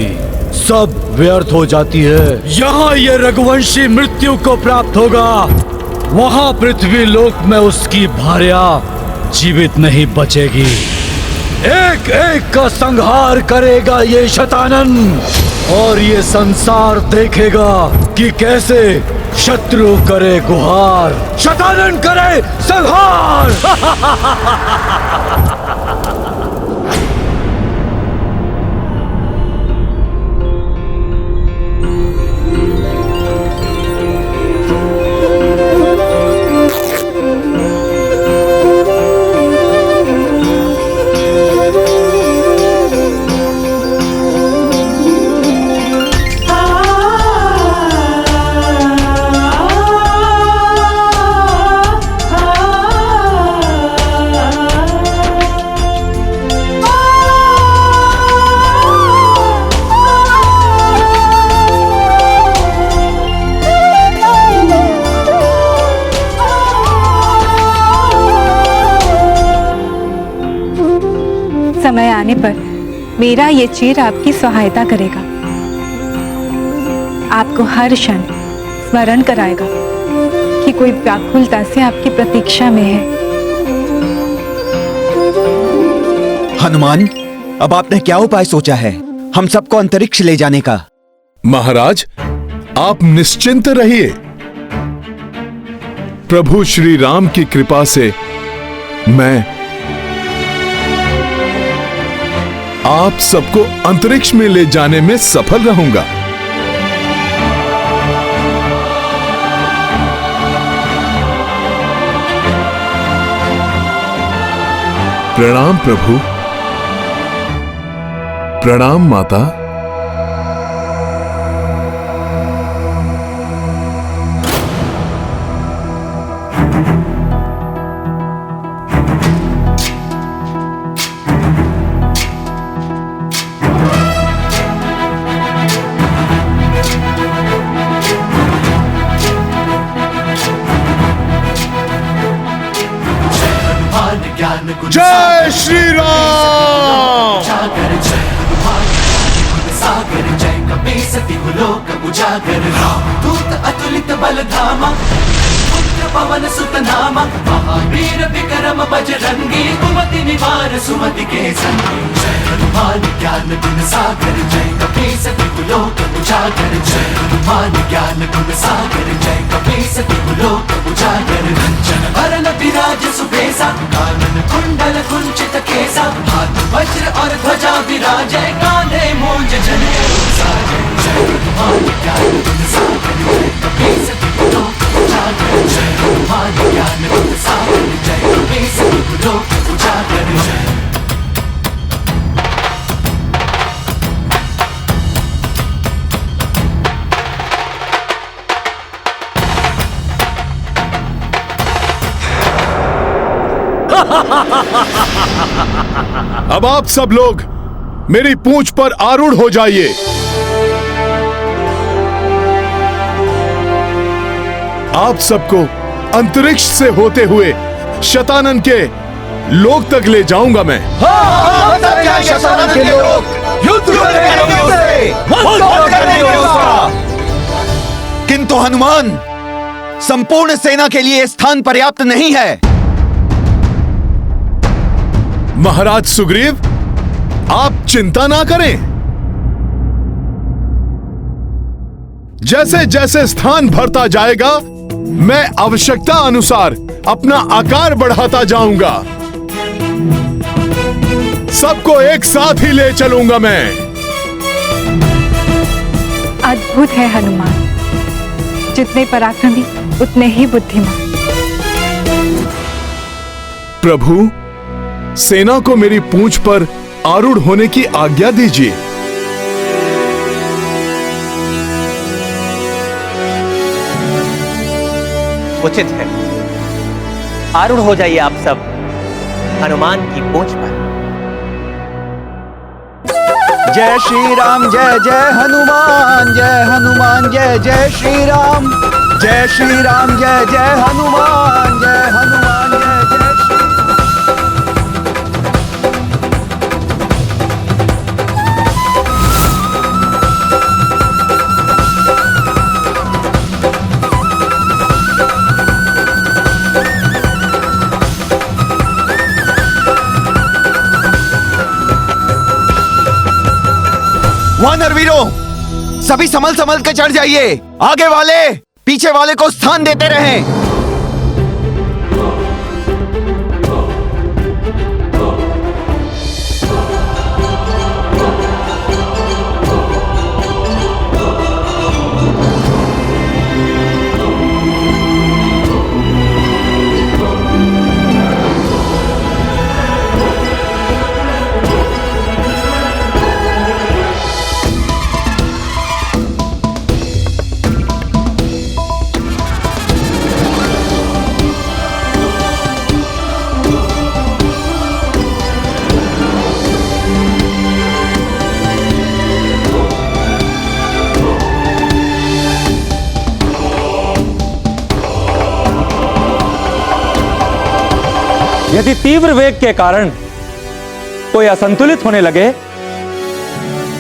सब व्यर्थ हो जाती है। यहाँ ये रघुवंशी मृत्यु को प्राप्त होगा, वहां पृथ्वी लोक में उसकी भार्या जीवित नहीं बचेगी। एक एक का संहार करेगा ये शतानन, और ये संसार देखेगा कि कैसे शत्रु करे गुहार, शतानन करे संहार। समय आने पर मेरा ये चीर आपकी सहायता करेगा, आपको हर क्षण स्मरण कराएगा कि कोई व्याकुलता से आपकी प्रतीक्षा में है। हनुमान, अब आपने क्या उपाय सोचा है हम सबको अंतरिक्ष ले जाने का? महाराज, आप निश्चिंत रहिए। प्रभु श्री राम की कृपा से मैं आप सबको अंतरिक्ष में ले जाने में सफल रहूंगा। प्रणाम प्रभु। प्रणाम माता। जय श्री राम। सागर जय कपी सती लोक उजागर, दूत अतुलित बल धामा, पुत्र पवन सुत नामा, महावीर विक्रम बजरंगी, कुमति निवार सुमति के संगी। जय हनुमान ज्ञान गुण सागर, जय कपी सती लोक उजागर, जय हनुमान ज्ञान गुण सागर, जय कपी सती लोक उजागर। रंजन वरन विराज सुबेसा, कानन कुंडल कुंचित केसा, हाथ वज्र और ध्वजा विराजै, कांधे मूंज जनेऊ साजै। जय हनुमान ज्ञान गुण सागर, जय कपी सती लोक उजागर, जय हनुमान ज्ञान गुण सागर, जय कपी सती लोक उजागर। जय अब आप सब लोग मेरी पूंछ पर आरूढ़ हो जाइए। आप सबको अंतरिक्ष से होते हुए शतानन के लोक तक ले जाऊंगा मैं। शतानन के लोक युद्ध करेंगे उससे, वध करेंगे उसका। किंतु हनुमान, संपूर्ण सेना के लिए स्थान पर्याप्त नहीं है। महाराज सुग्रीव, आप चिंता ना करें। जैसे जैसे स्थान भरता जाएगा, मैं आवश्यकता अनुसार अपना आकार बढ़ाता जाऊंगा। सबको एक साथ ही ले चलूंगा मैं। अद्भुत है हनुमान, जितने पराक्रमी उतने ही बुद्धिमान। प्रभु, सेना को मेरी पूंछ पर आरूढ़ होने की आज्ञा दीजिए। उचित है, आरूढ़ हो जाइए आप सब हनुमान की पूंछ पर। जय श्री राम, जय जय हनुमान, जय हनुमान जय जय श्री राम, जय श्री राम, जय जय हनुमान, जय हनुमान जय जय श्री राम। वीरों, सभी संभल संभल के चढ़ जाइए। आगे वाले पीछे वाले को स्थान देते रहें। यदि तीव्र वेग के कारण कोई असंतुलित होने लगे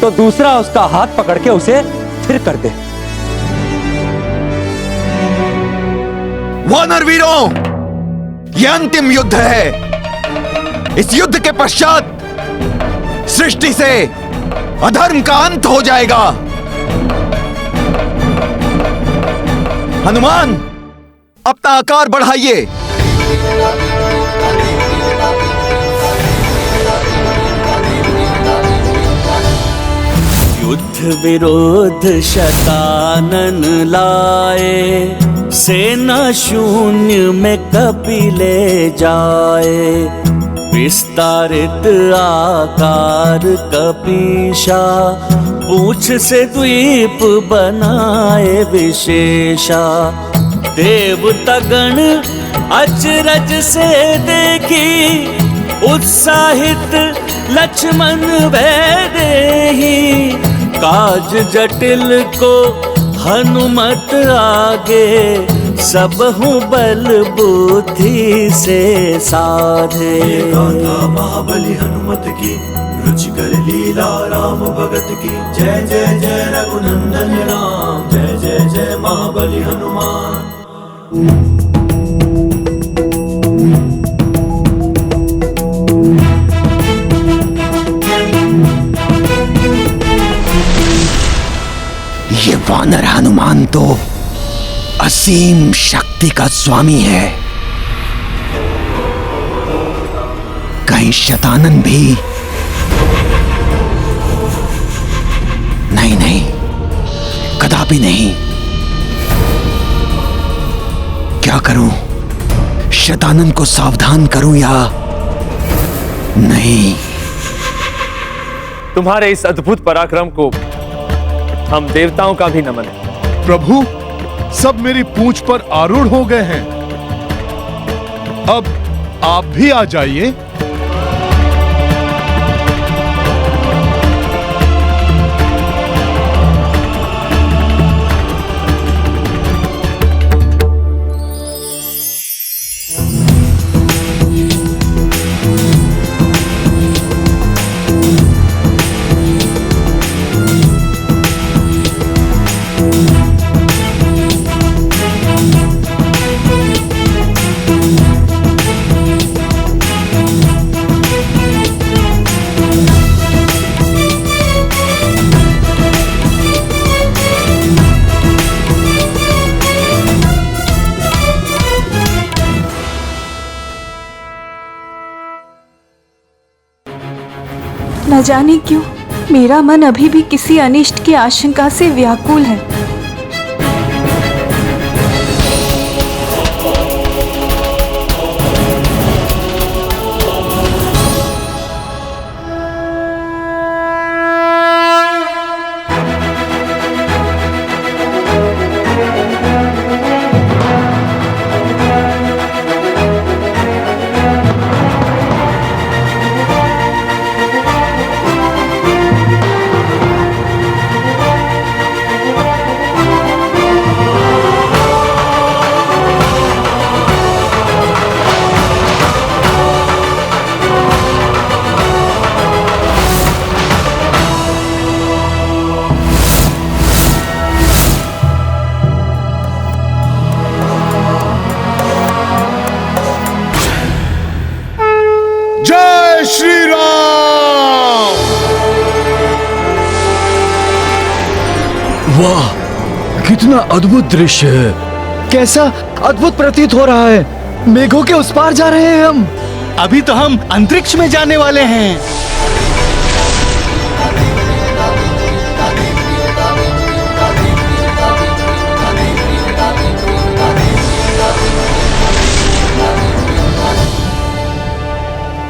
तो दूसरा उसका हाथ पकड़ के उसे स्थिर कर दे। वानर वीरों, यह अंतिम युद्ध है। इस युद्ध के पश्चात सृष्टि से अधर्म का अंत हो जाएगा। हनुमान, अपना आकार बढ़ाइए। युद्ध विरोध शतानन लाए, सेना शून्य में कपि ले जाए। विस्तारित आकार कपीशा, पूछ से द्वीप बनाए विशेषा। देवतागण अचरज से देखी, उत्साहित लक्ष्मण वैदेही। काज जटिल को हनुमत आगे, सबहु बल बुद्धि से साधे। गाथा महाबली हनुमत की, रुचिकर लीला राम भगत की। जय जय जय रघुनंदन राम, जय जय जय महाबली हनुमान। ये वानर हनुमान तो असीम शक्ति का स्वामी है। कहीं शतानन भी? नहीं नहीं, कदापि नहीं। क्या करूं? शतानन को सावधान करूं या नहीं? तुम्हारे इस अद्भुत पराक्रम को हम देवताओं का भी नमन है। प्रभु, सब मेरी पूंछ पर आरूढ़ हो गए हैं। अब आप भी आ जाइए। न जाने क्यों मेरा मन अभी भी किसी अनिष्ट की आशंका से व्याकुल है। जय श्री राम। वाह, कितना अद्भुत दृश्य है। कैसा अद्भुत प्रतीत हो रहा है। मेघों के उस पार जा रहे हैं हम। अभी तो हम अंतरिक्ष में जाने वाले हैं।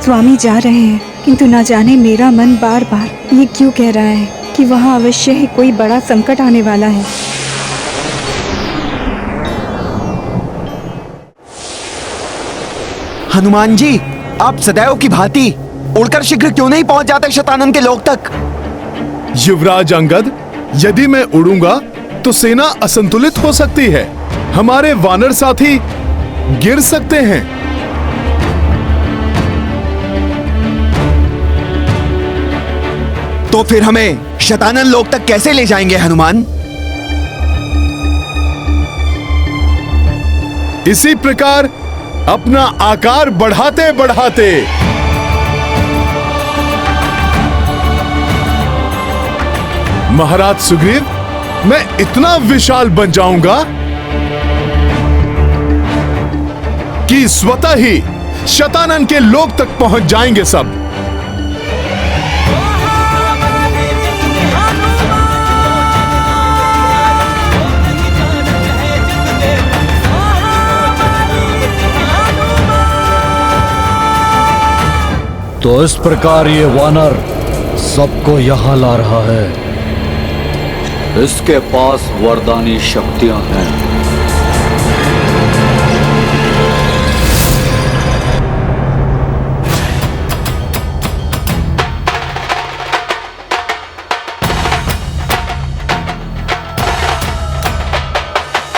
स्वामी जा रहे हैं, किंतु न जाने मेरा मन बार बार ये क्यों कह रहा है कि वहाँ अवश्य ही कोई बड़ा संकट आने वाला है। हनुमान जी, आप सदैव की भांति उड़कर शीघ्र क्यों नहीं पहुंच जाते शतानन के लोक तक? युवराज अंगद, यदि मैं उड़ूंगा तो सेना असंतुलित हो सकती है। हमारे वानर साथी गिर सकते हैं। तो फिर हमें शतानन लोक तक कैसे ले जाएंगे हनुमान? इसी प्रकार अपना आकार बढ़ाते बढ़ाते महाराज सुग्रीव, मैं इतना विशाल बन जाऊंगा कि स्वतः ही शतानन के लोक तक पहुंच जाएंगे सब। तो इस प्रकार ये वानर सबको यहां ला रहा है। इसके पास वरदानी शक्तियां हैं।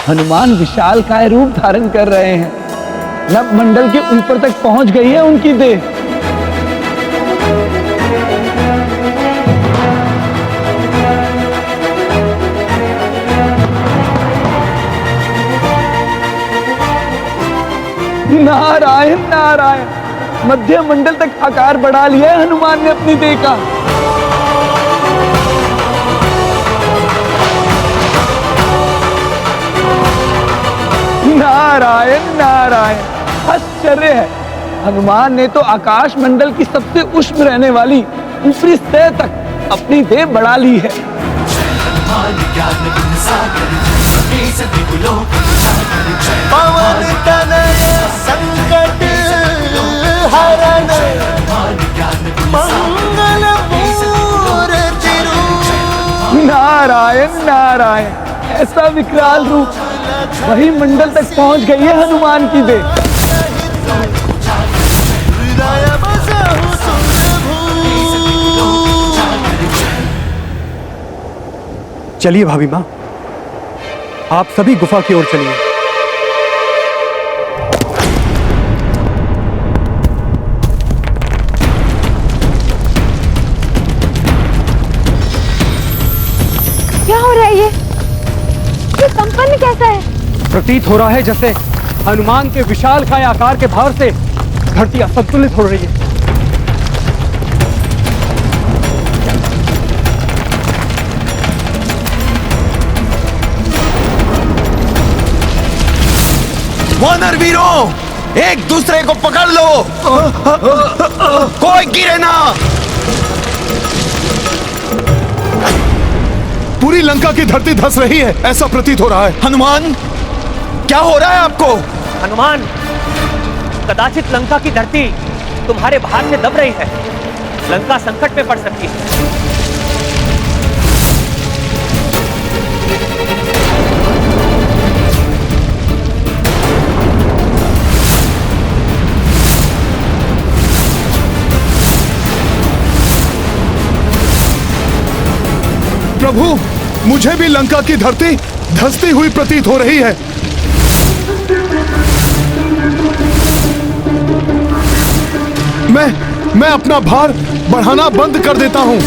हनुमान विशाल काय रूप धारण कर रहे हैं। नभ मंडल के ऊपर तक पहुंच गई है उनकी देह। नारायण नारायण, मध्य मंडल तक आकार बढ़ा लिया है हनुमान ने अपनी देह का। नारायण नारायण, आश्चर्य है। हनुमान ने तो आकाश मंडल की सबसे उष्ण रहने वाली ऊपरी सतह तक अपनी देह बढ़ा ली है। पवन तनय संकट हरण मंगल मूर्ति रूप। नारायण नारायण, ऐसा विकराल रूप, वही मंडल तक पहुंच गई है हनुमान की देह। चलिए भाभी माँ, आप सभी गुफा की ओर चलिए। क्या हो रहा है ये कंपन कैसा है? प्रतीत हो रहा है जैसे हनुमान के विशालकाय आकार के भार से धरती असंतुलित हो रही है। वानर वीरों, एक दूसरे को पकड़ लो, कोई गिरे ना। पूरी लंका की धरती धंस रही है, ऐसा प्रतीत हो रहा है। हनुमान, क्या हो रहा है आपको? हनुमान, कदाचित लंका की धरती तुम्हारे भार से दब रही है। लंका संकट में पड़ सकती है। प्रभु, मुझे भी लंका की धरती धंसती हुई प्रतीत हो रही है। मैं अपना भार बढ़ाना बंद कर देता हूं।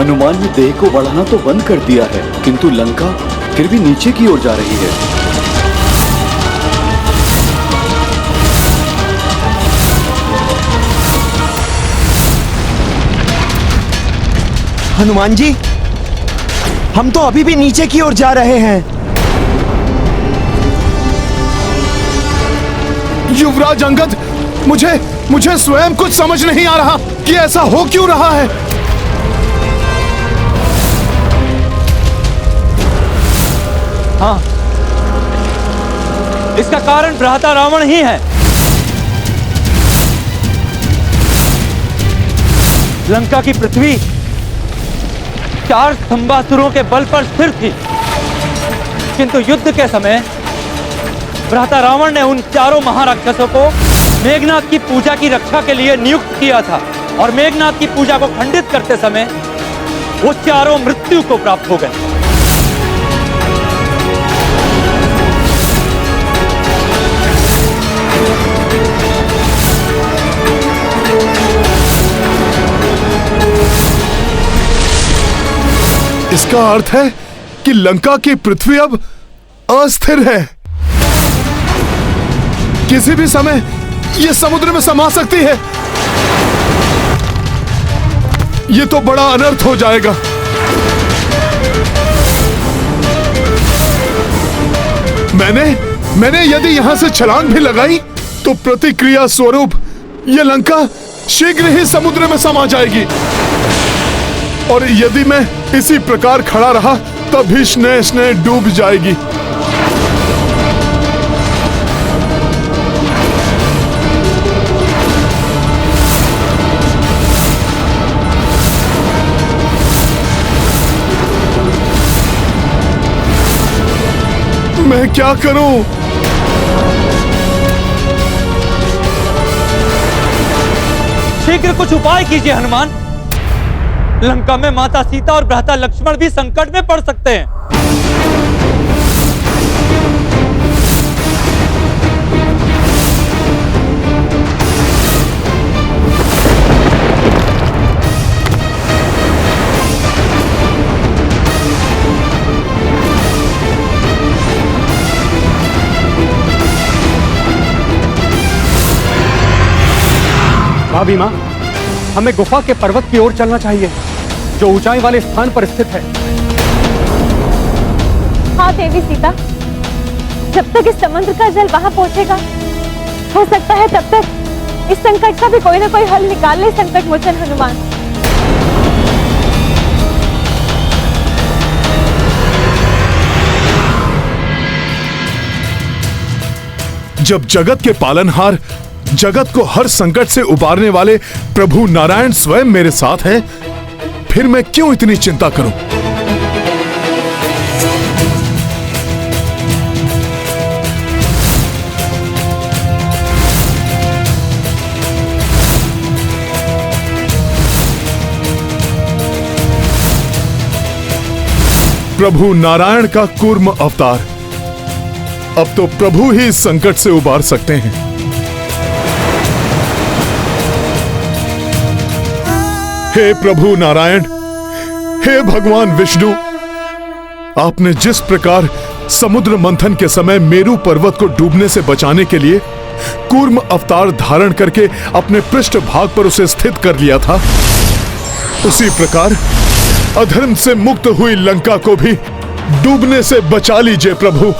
हनुमान ने देह को बढ़ाना तो बंद कर दिया है, किंतु लंका फिर भी नीचे की ओर जा रही है। हनुमान जी, हम तो अभी भी नीचे की ओर जा रहे हैं। युवराज अंगद, मुझे स्वयं कुछ समझ नहीं आ रहा कि ऐसा हो क्यों रहा है। हाँ, इसका कारण भ्राता रावण ही है। लंका की पृथ्वी 4 स्तंभासुरों के बल पर स्थिर थी, किंतु युद्ध के समय भ्राता रावण ने उन चारों महाराक्षसों को मेघनाथ की पूजा की रक्षा के लिए नियुक्त किया था, और मेघनाथ की पूजा को खंडित करते समय वो चारों मृत्यु को प्राप्त हो गए। इसका अर्थ है कि लंका की पृथ्वी अब अस्थिर है। किसी भी समय यह समुद्र में समा सकती है। यह तो बड़ा अनर्थ हो जाएगा। मैंने यदि यहां से छलांग भी लगाई तो प्रतिक्रिया स्वरूप यह लंका शीघ्र ही समुद्र में समा जाएगी, और यदि मैं इसी प्रकार खड़ा रहा तभी स्नेह डूब जाएगी। मैं क्या करूं? शीघ्र कुछ उपाय कीजिए हनुमान। लंका में माता सीता और भ्राता लक्ष्मण भी संकट में पड़ सकते हैं। भाभी माँ, हमें गुफा के पर्वत की ओर चलना चाहिए, जो ऊंचाई वाले स्थान पर स्थित है। हाँ देवी सीता, जब तक इस समुद्र का जल वहां पहुंचेगा, हो सकता है तब तक इस संकट का भी कोई ना कोई हल निकाल ले संकट मोचन हनुमान। जब जगत के पालनहार, जगत को हर संकट से उबारने वाले प्रभु नारायण स्वयं मेरे साथ हैं, फिर मैं क्यों इतनी चिंता करूं? प्रभु नारायण का कूर्म अवतार, अब तो प्रभु ही इस संकट से उबार सकते हैं। हे प्रभु नारायण, हे भगवान विष्णु, आपने जिस प्रकार समुद्र मंथन के समय मेरू पर्वत को डूबने से बचाने के लिए कूर्म अवतार धारण करके अपने पृष्ठ भाग पर उसे स्थित कर लिया था, उसी प्रकार अधर्म से मुक्त हुई लंका को भी डूबने से बचा लीजिए प्रभु।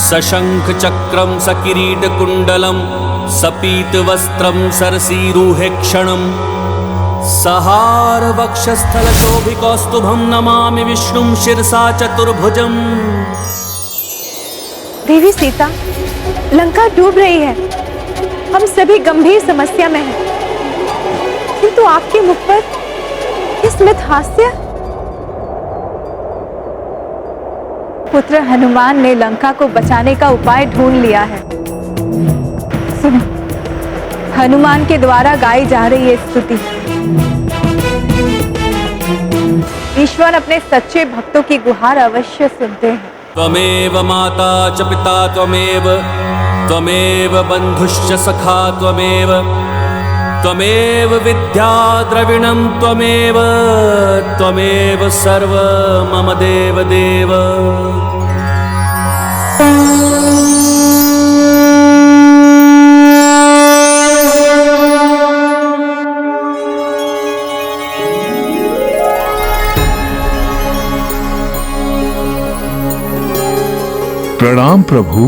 सशंख चक्रम सकिरीट कुंडलम सपीत वस्त्रम सरसीरुहे क्षणम सहार वक्षस्थल शोभिकौस्तुभम नमामि विष्णुम शिरसा चतुर्भुजम। देवी सीता, लंका डूब रही है, हम सभी गंभीर समस्या में हैं, किंतु आपके मुख पर ये स्मित हास्य। पुत्र हनुमान ने लंका को बचाने का उपाय ढूंढ लिया है। सुनो, हनुमान के द्वारा गाई जा रही ये स्तुति ईश्वर अपने सच्चे भक्तों की गुहार अवश्य सुनते हैं। त्वमेव माता च पिता त्वमेव बंधुश्च सखा त्वमेव विद्या द्रविणं त्वमेव सर्व मम देव देव। प्रणाम प्रभु।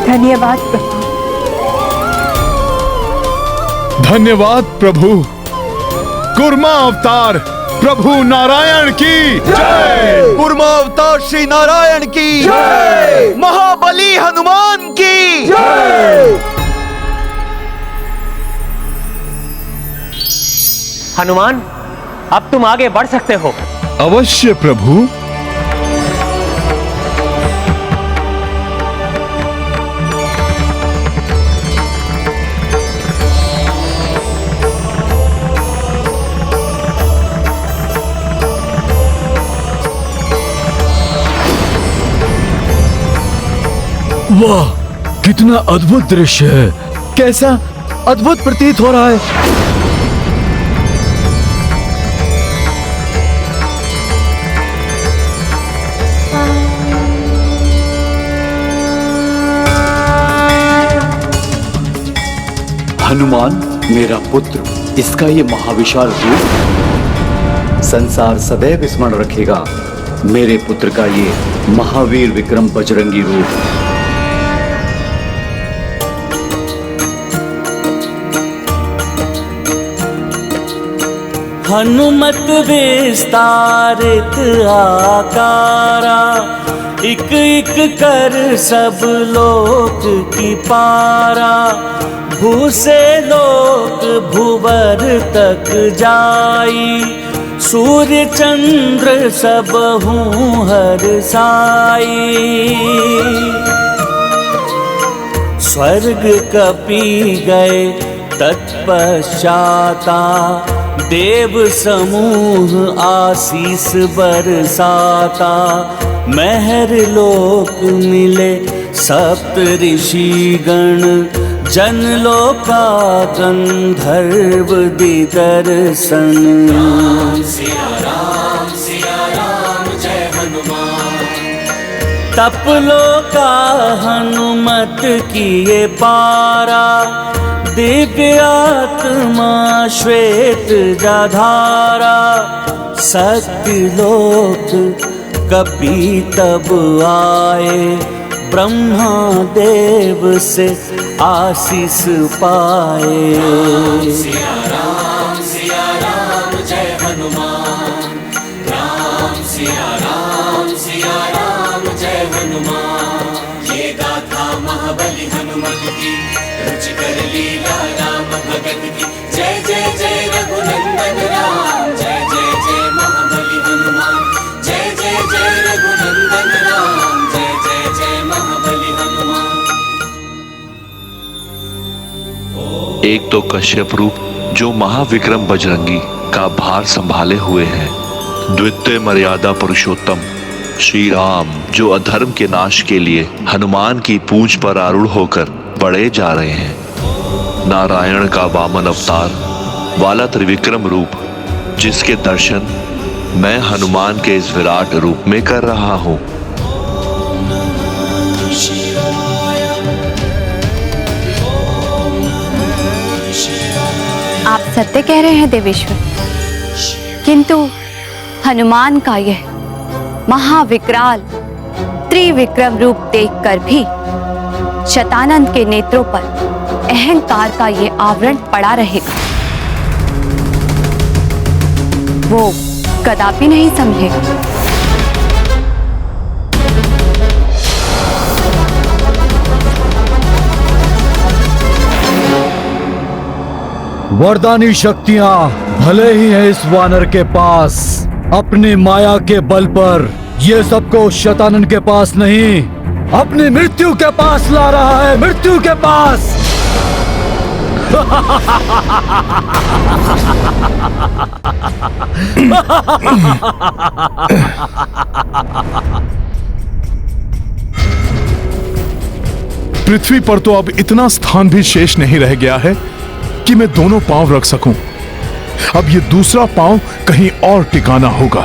धन्यवाद प्रभु। धन्यवाद प्रभु। कुर्मा अवतार प्रभु नारायण की जय। कुर्मा अवतार श्री नारायण की जय। महाबली हनुमान की जय। हनुमान, अब तुम आगे बढ़ सकते हो। अवश्य प्रभु। वाह, कितना अद्भुत दृश्य है। कैसा अद्भुत प्रतीत हो रहा है। हनुमान मेरा पुत्र, इसका ये महाविशाल रूप संसार सदैव स्मरण रखेगा। मेरे पुत्र का ये महावीर विक्रम बजरंगी रूप। हनुमत विस्तारित आकारा, एक एक कर सब लोक की पारा। भू से लोक भुवर तक जाई, सूर्य चंद्र सब हूँ हर साई। स्वर्ग कपि गए तत्पश्चाता, देव समूह आशीष बरसाता। महर लोक मिले सप्त ऋषि गण, जन लोका गंधर्व दिदर्शन। सिया राम जय हनुमान। तप लोका हनुमत किए पारा, दिव्य आत्मा श्वेत जधारा। सत्य लोक कपि तब आए, ब्रह्मा देव से आशीष पाए। सिया राम जय हनुमान। सिया राम जय हनुमान। ये गाथा महाबली हनुमत की, रुचिकर लीला राम भगत की। जय जय जय रघुनंदन राम, जय जय जय महाबली हनुमान। जय जय जय रघुनंदन राम, जय जय जय महाबली हनुमान। एक तो कश्यप रूप जो महाविक्रम बजरंगी का भार संभाले हुए हैं, द्वितीय मर्यादा पुरुषोत्तम श्री राम जो अधर्म के नाश के लिए हनुमान की पूंछ पर आरूढ़ होकर बढ़े जा रहे हैं, नारायण का वामन अवतार वाला त्रिविक्रम रूप जिसके दर्शन मैं हनुमान के इस विराट रूप में कर रहा हूं। आप सत्य कह रहे हैं देवेश्वर। किंतु हनुमान का यह महाविकराल त्रिविक्रम रूप देखकर भी शतानंद के नेत्रों पर अहंकार का ये आवरण पड़ा रहेगा। वो कदापि नहीं समझेगा। वरदानी शक्तियां भले ही है इस वानर के पास, अपनी माया के बल पर ये सबको शतानंद के पास नहीं, अपनी मृत्यु के पास ला रहा है, मृत्यु के पास। पृथ्वी पर तो अब इतना स्थान भी शेष नहीं रह गया है कि मैं दोनों पांव रख सकूं। अब ये दूसरा पांव कहीं और टिकाना होगा।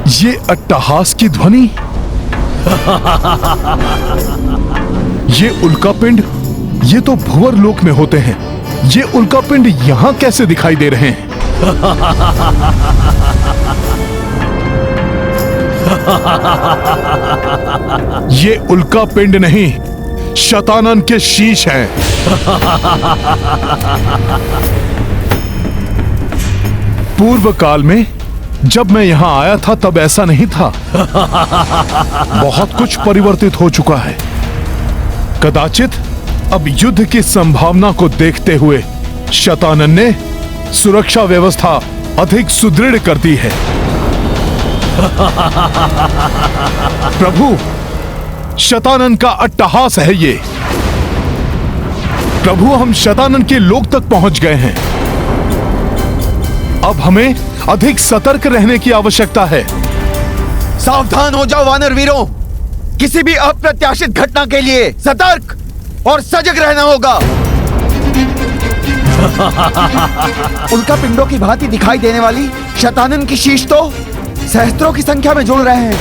ये अट्टहास की ध्वनि, ये उल्कापिंड, ये तो भुवर लोक में होते हैं। ये उल्कापिंड यहां कैसे दिखाई दे रहे हैं? ये उल्कापिंड नहीं, शतानंद के शीश हैं। पूर्व काल में जब मैं यहां आया था तब ऐसा नहीं था। बहुत कुछ परिवर्तित हो चुका है। कदाचित अब युद्ध की संभावना को देखते हुए शतानंद ने सुरक्षा व्यवस्था अधिक सुदृढ़ कर दी है। प्रभु, शतानंद का अट्टहास है ये। प्रभु, हम शतानंद के लोक तक पहुंच गए हैं। अब हमें अधिक सतर्क रहने की आवश्यकता है। सावधान हो जाओ वानर वीरों, किसी भी अप्रत्याशित घटना के लिए सतर्क और सजग रहना होगा। उल्का पिंडों की भांति दिखाई देने वाली शतानंद की शीश तो सहस्त्रों की संख्या में जुड़ रहे हैं।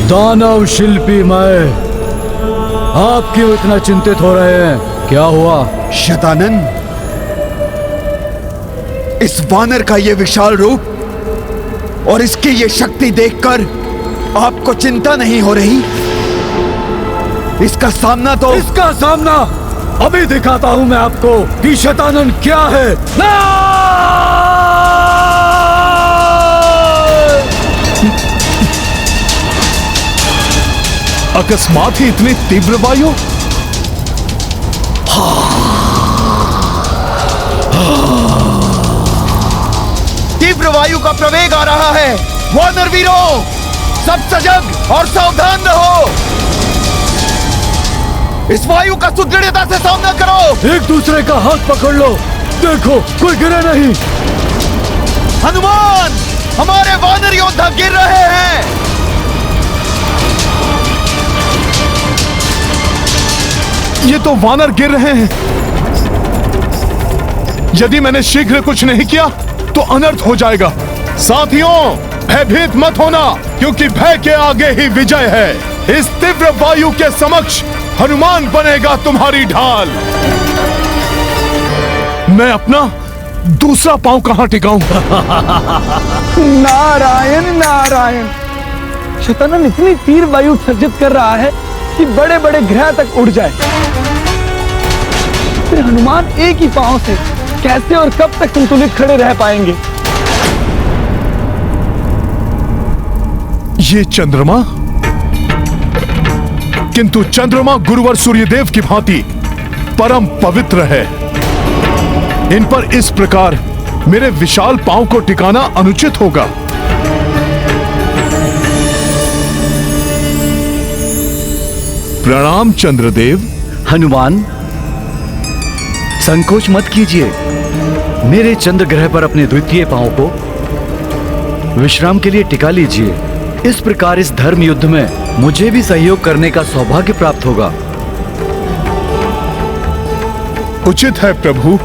दानव शिल्पी मैं, आप क्यों इतना चिंतित हो रहे हैं? क्या हुआ? शतानंद, इस वानर का ये विशाल रूप और इसकी ये शक्ति देखकर आपको चिंता नहीं हो रही? इसका सामना अभी दिखाता हूं मैं आपको कि शतानंद क्या है। अकस्मात ही इतनी तीव्र वायु? तीव्र वायु का प्रवेग आ रहा है। वानर वीरों, सब सजग और सावधान रहो। इस वायु का सुदृढ़ता से सामना करो। एक दूसरे का हाथ पकड़ लो, देखो कोई गिरे नहीं। हनुमान, हमारे वानर योद्धा गिर रहे हैं। ये तो वानर गिर रहे हैं। यदि मैंने शीघ्र कुछ नहीं किया तो अनर्थ हो जाएगा। साथियों, भयभीत मत होना, क्योंकि भय के आगे ही विजय है। इस तीव्र वायु के समक्ष हनुमान बनेगा तुम्हारी ढाल। मैं अपना दूसरा पांव कहां टिकाऊं? नारायण नारायण, शतानंद इतनी तीव्र वायु उत्सर्जित कर रहा है कि बड़े बड़े ग्रह तक उड़ जाए। फिर हनुमान एक ही पांव से कैसे और कब तक संतुलित खड़े रह पाएंगे? ये चंद्रमा, किंतु चंद्रमा गुरुवर सूर्यदेव की भांति परम पवित्र है। इन पर इस प्रकार मेरे विशाल पांव को टिकाना अनुचित होगा। प्रणाम चंद्रदेव। हनुमान, संकोच मत कीजिए। मेरे चंद्र ग्रह पर अपने द्वितीय पांव को विश्राम के लिए टिका लीजिए। इस प्रकार इस धर्म युद्ध में मुझे भी सहयोग करने का सौभाग्य प्राप्त होगा। उचित है प्रभु।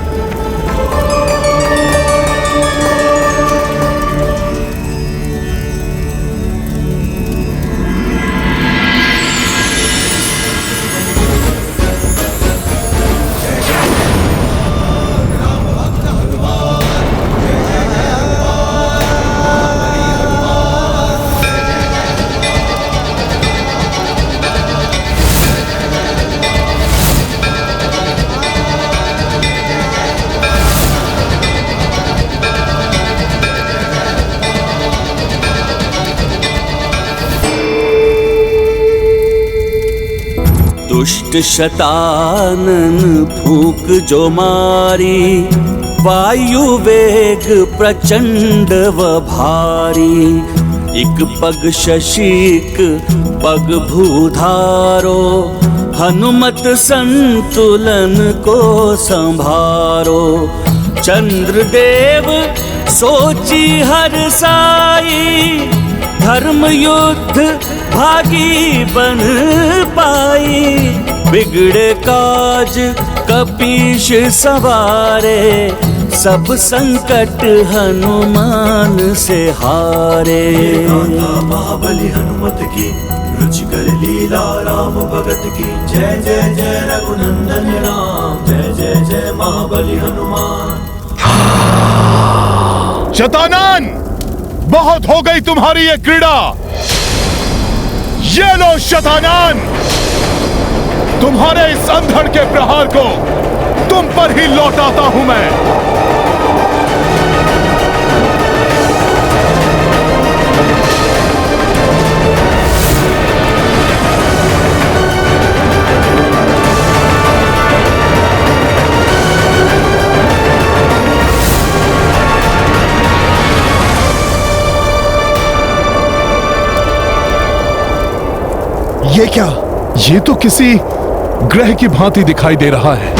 दुष्ट शतानन फूक जो मारी, वायु वेग प्रचंड व भारी। एक पग शशीक पग भूधारो, हनुमत संतुलन को संभारो। चंद्रदेव सोची हर साई, धर्म युद्ध भागी बन पाई। बिगड़े काज कपीश सवारे, सब संकट हनुमान से हारे। महाबली हनुमत की, रुचिकर लीला राम भगत की। जय जय जय रघुनंदन राम, जय जय जय महाबली हनुमान। शतानन, बहुत हो गई तुम्हारी ये क्रीड़ा। ये लो शतानन, तुम्हारे इस अंधड़ के प्रहार को तुम पर ही लौटाता हूं मैं। ये क्या? ये तो किसी ग्रह की भांति दिखाई दे रहा है।